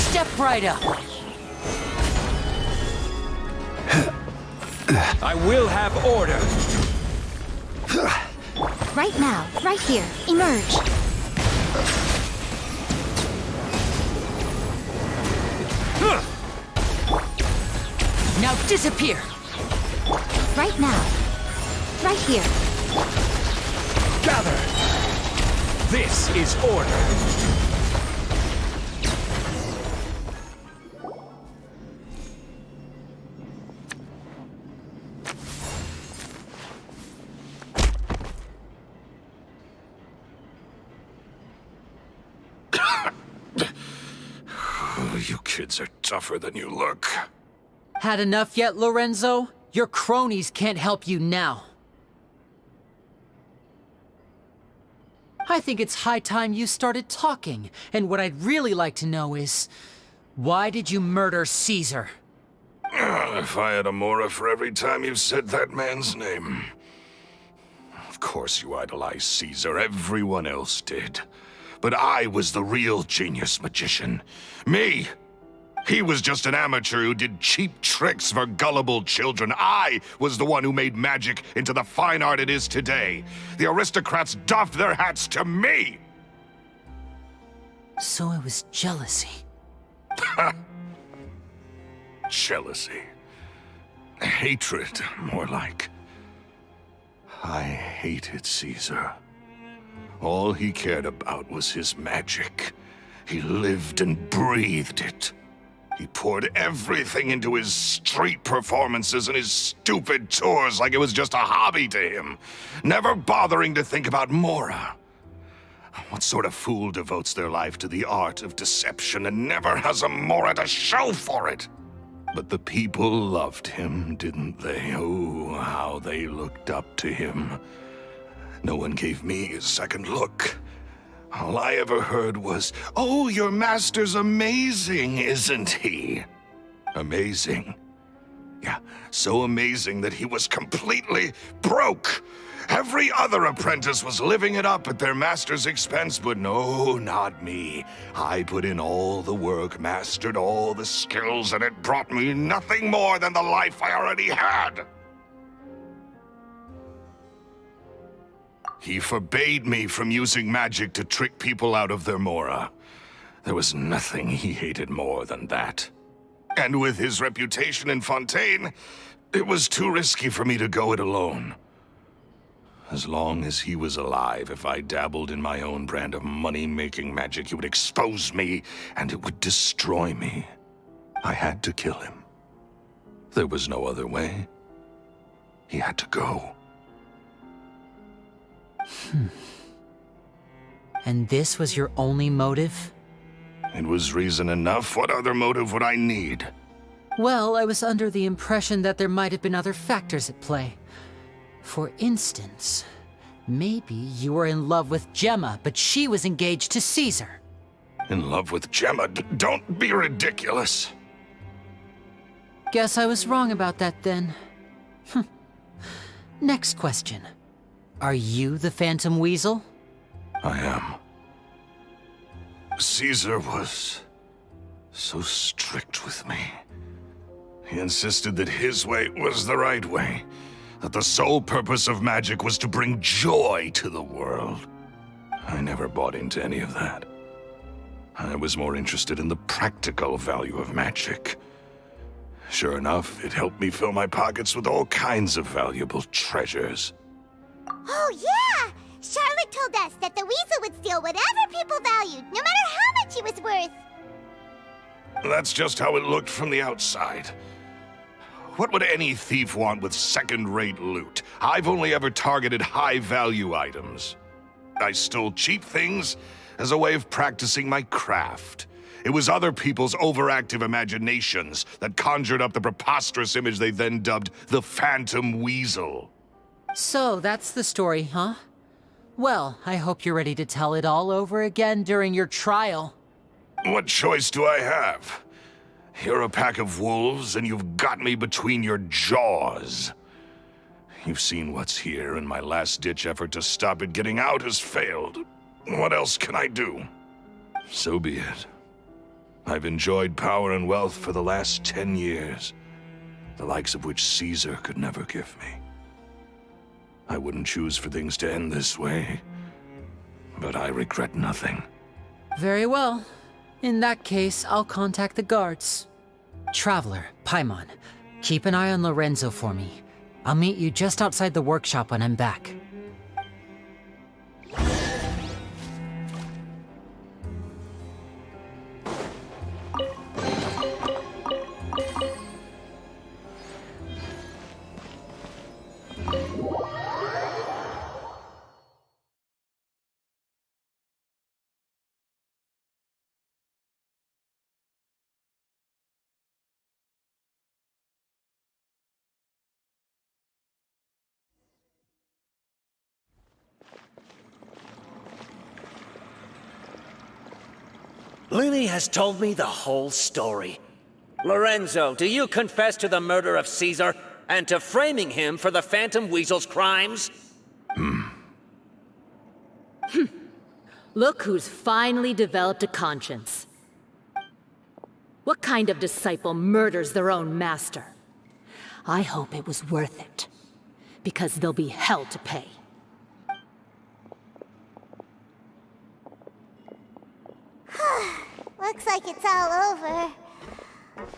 [SPEAKER 2] Step right up!
[SPEAKER 13] I will have order!
[SPEAKER 14] Right now, right here. Emerge.
[SPEAKER 2] Now disappear!
[SPEAKER 14] Right now. Right here.
[SPEAKER 13] Gather! This is order!
[SPEAKER 11] You kids are tougher than you look.
[SPEAKER 2] Had enough yet, Lorenzo? Your cronies can't help you now. I think it's high time you started talking, and what I'd really like to know is, why did you murder Caesar?
[SPEAKER 11] If I had a mora for every time you said that man's name. Of course you idolized Caesar, everyone else did. But I was the real genius magician. Me! He was just an amateur who did cheap tricks for gullible children. I was the one who made magic into the fine art it is today. The aristocrats doffed their hats to me!
[SPEAKER 2] So it was jealousy.
[SPEAKER 11] Jealousy. Hatred, more like. I hated Caesar. All he cared about was his magic. He lived and breathed it. He poured everything into his street performances and his stupid tours like it was just a hobby to him, never bothering to think about Mora. What sort of fool devotes their life to the art of deception and never has a Mora to show for it? But the people loved him, didn't they? Oh, how they looked up to him. No one gave me a second look. All I ever heard was, "Oh, your master's amazing, isn't he?" Amazing. Yeah, so amazing that he was completely broke. Every other apprentice was living it up at their master's expense, but no, not me. I put in all the work, mastered all the skills, and it brought me nothing more than the life I already had. He forbade me from using magic to trick people out of their Mora. There was nothing he hated more than that. And with his reputation in Fontaine, it was too risky for me to go it alone. As long as he was alive, if I dabbled in my own brand of money-making magic, he would expose me, and it would destroy me. I had to kill him. There was no other way. He had to go.
[SPEAKER 2] And this was your only motive?
[SPEAKER 11] It was reason enough. What other motive would I need?
[SPEAKER 2] Well, I was under the impression that there might have been other factors at play. For instance, maybe you were in love with Gemma, but she was engaged to Caesar.
[SPEAKER 11] In love with Gemma? Don't be ridiculous.
[SPEAKER 2] Guess I was wrong about that then. Next question. Are you the Phantom Weasel?
[SPEAKER 11] I am. Caesar was so strict with me. He insisted that his way was the right way, that the sole purpose of magic was to bring joy to the world. I never bought into any of that. I was more interested in the practical value of magic. Sure enough, it helped me fill my pockets with all kinds of valuable treasures.
[SPEAKER 1] Oh, yeah! Charlotte told us that the weasel would steal whatever people valued, no matter how much he was worth.
[SPEAKER 11] That's just how it looked from the outside. What would any thief want with second-rate loot? I've only ever targeted high-value items. I stole cheap things as a way of practicing my craft. It was other people's overactive imaginations that conjured up the preposterous image they then dubbed the Phantom Weasel.
[SPEAKER 2] So, that's the story, huh? Well, I hope you're ready to tell it all over again during your trial.
[SPEAKER 11] What choice do I have? You're a pack of wolves, and you've got me between your jaws. You've seen what's here, and my last-ditch effort to stop it getting out has failed. What else can I do? So be it. I've enjoyed power and wealth for the last 10 years, the likes of which Caesar could never give me. I wouldn't choose for things to end this way, but I regret nothing.
[SPEAKER 2] Very well. In that case, I'll contact the guards. Traveler, Paimon, keep an eye on Lorenzo for me. I'll meet you just outside the workshop when I'm back.
[SPEAKER 16] Lily has told me the whole story. Lorenzo, do you confess to the murder of Caesar and to framing him for the Phantom Weasel's crimes?
[SPEAKER 5] Look who's finally developed a conscience. What kind of disciple murders their own master? I hope it was worth it, because there'll be hell to pay.
[SPEAKER 1] Looks like it's all over.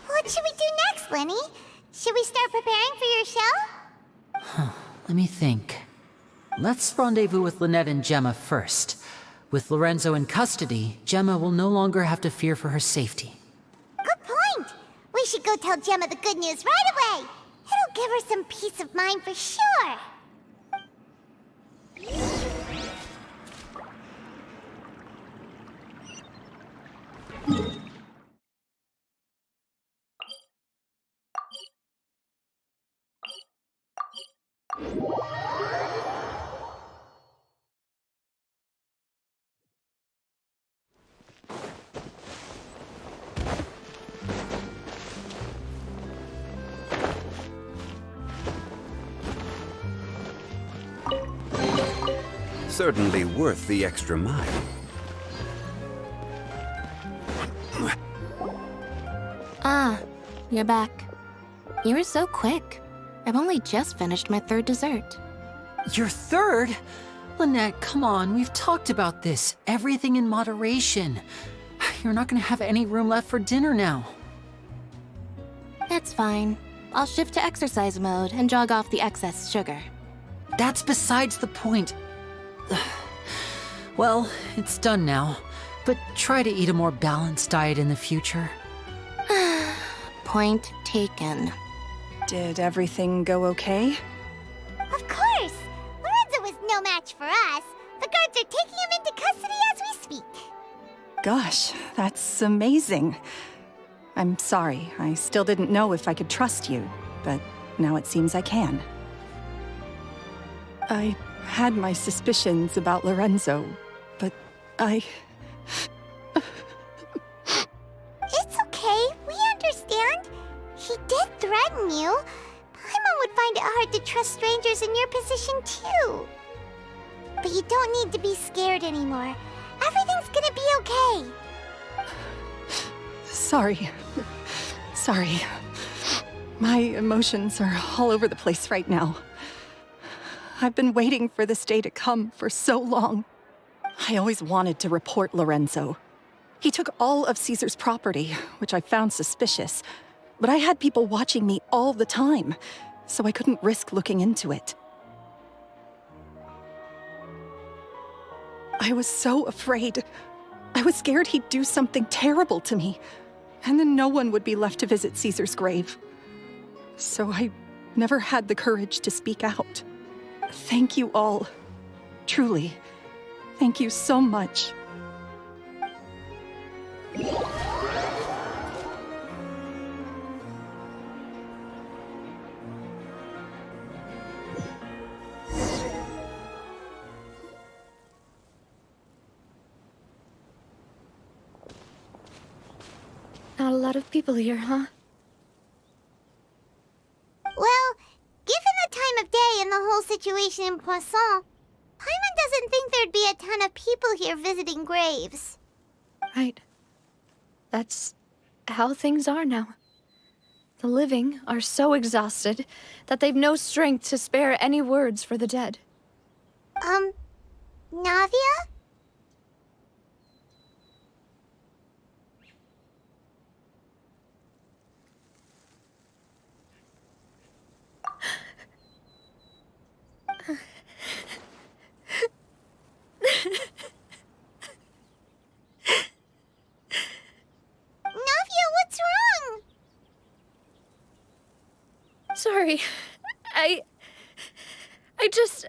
[SPEAKER 1] What should we do next, Lenny? Should we start preparing for your show?
[SPEAKER 2] Let me think. Let's rendezvous with Lynette and Gemma first. With Lorenzo in custody, Gemma will no longer have to fear for her safety.
[SPEAKER 1] Good point! We should go tell Gemma the good news right away! It'll give her some peace of mind for sure!
[SPEAKER 9] Certainly worth the extra mile.
[SPEAKER 8] Ah, you're back. You were so quick. I've only just finished my third dessert.
[SPEAKER 2] Your third? Lynette, come on, we've talked about this. Everything in moderation. You're not gonna have any room left for dinner now.
[SPEAKER 8] That's fine. I'll shift to exercise mode and jog off the excess sugar.
[SPEAKER 2] That's besides the point. Well, it's done now, but try to eat a more balanced diet in the future.
[SPEAKER 8] Point taken.
[SPEAKER 7] Did everything go okay?
[SPEAKER 1] Of course! Lorenzo was no match for us. The guards are taking him into custody as we speak.
[SPEAKER 7] Gosh, that's amazing. I'm sorry, I still didn't know if I could trust you, but now it seems I can. I had my suspicions about Lorenzo, but I...
[SPEAKER 1] It's okay, we understand. He did threaten you. Paimon would find it hard to trust strangers in your position too. But you don't need to be scared anymore. Everything's gonna be okay.
[SPEAKER 7] Sorry. Sorry. My emotions are all over the place right now. I've been waiting for this day to come for so long. I always wanted to report Lorenzo. He took all of Caesar's property, which I found suspicious, but I had people watching me all the time, so I couldn't risk looking into it. I was so afraid. I was scared he'd do something terrible to me, and then no one would be left to visit Caesar's grave. So I never had the courage to speak out. Thank you all. Truly. Thank you so much.
[SPEAKER 17] Not a lot of people here, huh?
[SPEAKER 1] Well, given the time of day and the whole situation in Poisson, Paimon doesn't think there'd be a ton of people here visiting graves.
[SPEAKER 17] Right. That's how things are now. The living are so exhausted that they've no strength to spare any words for the dead.
[SPEAKER 1] Navia? Navia, what's wrong?
[SPEAKER 17] Sorry. I just...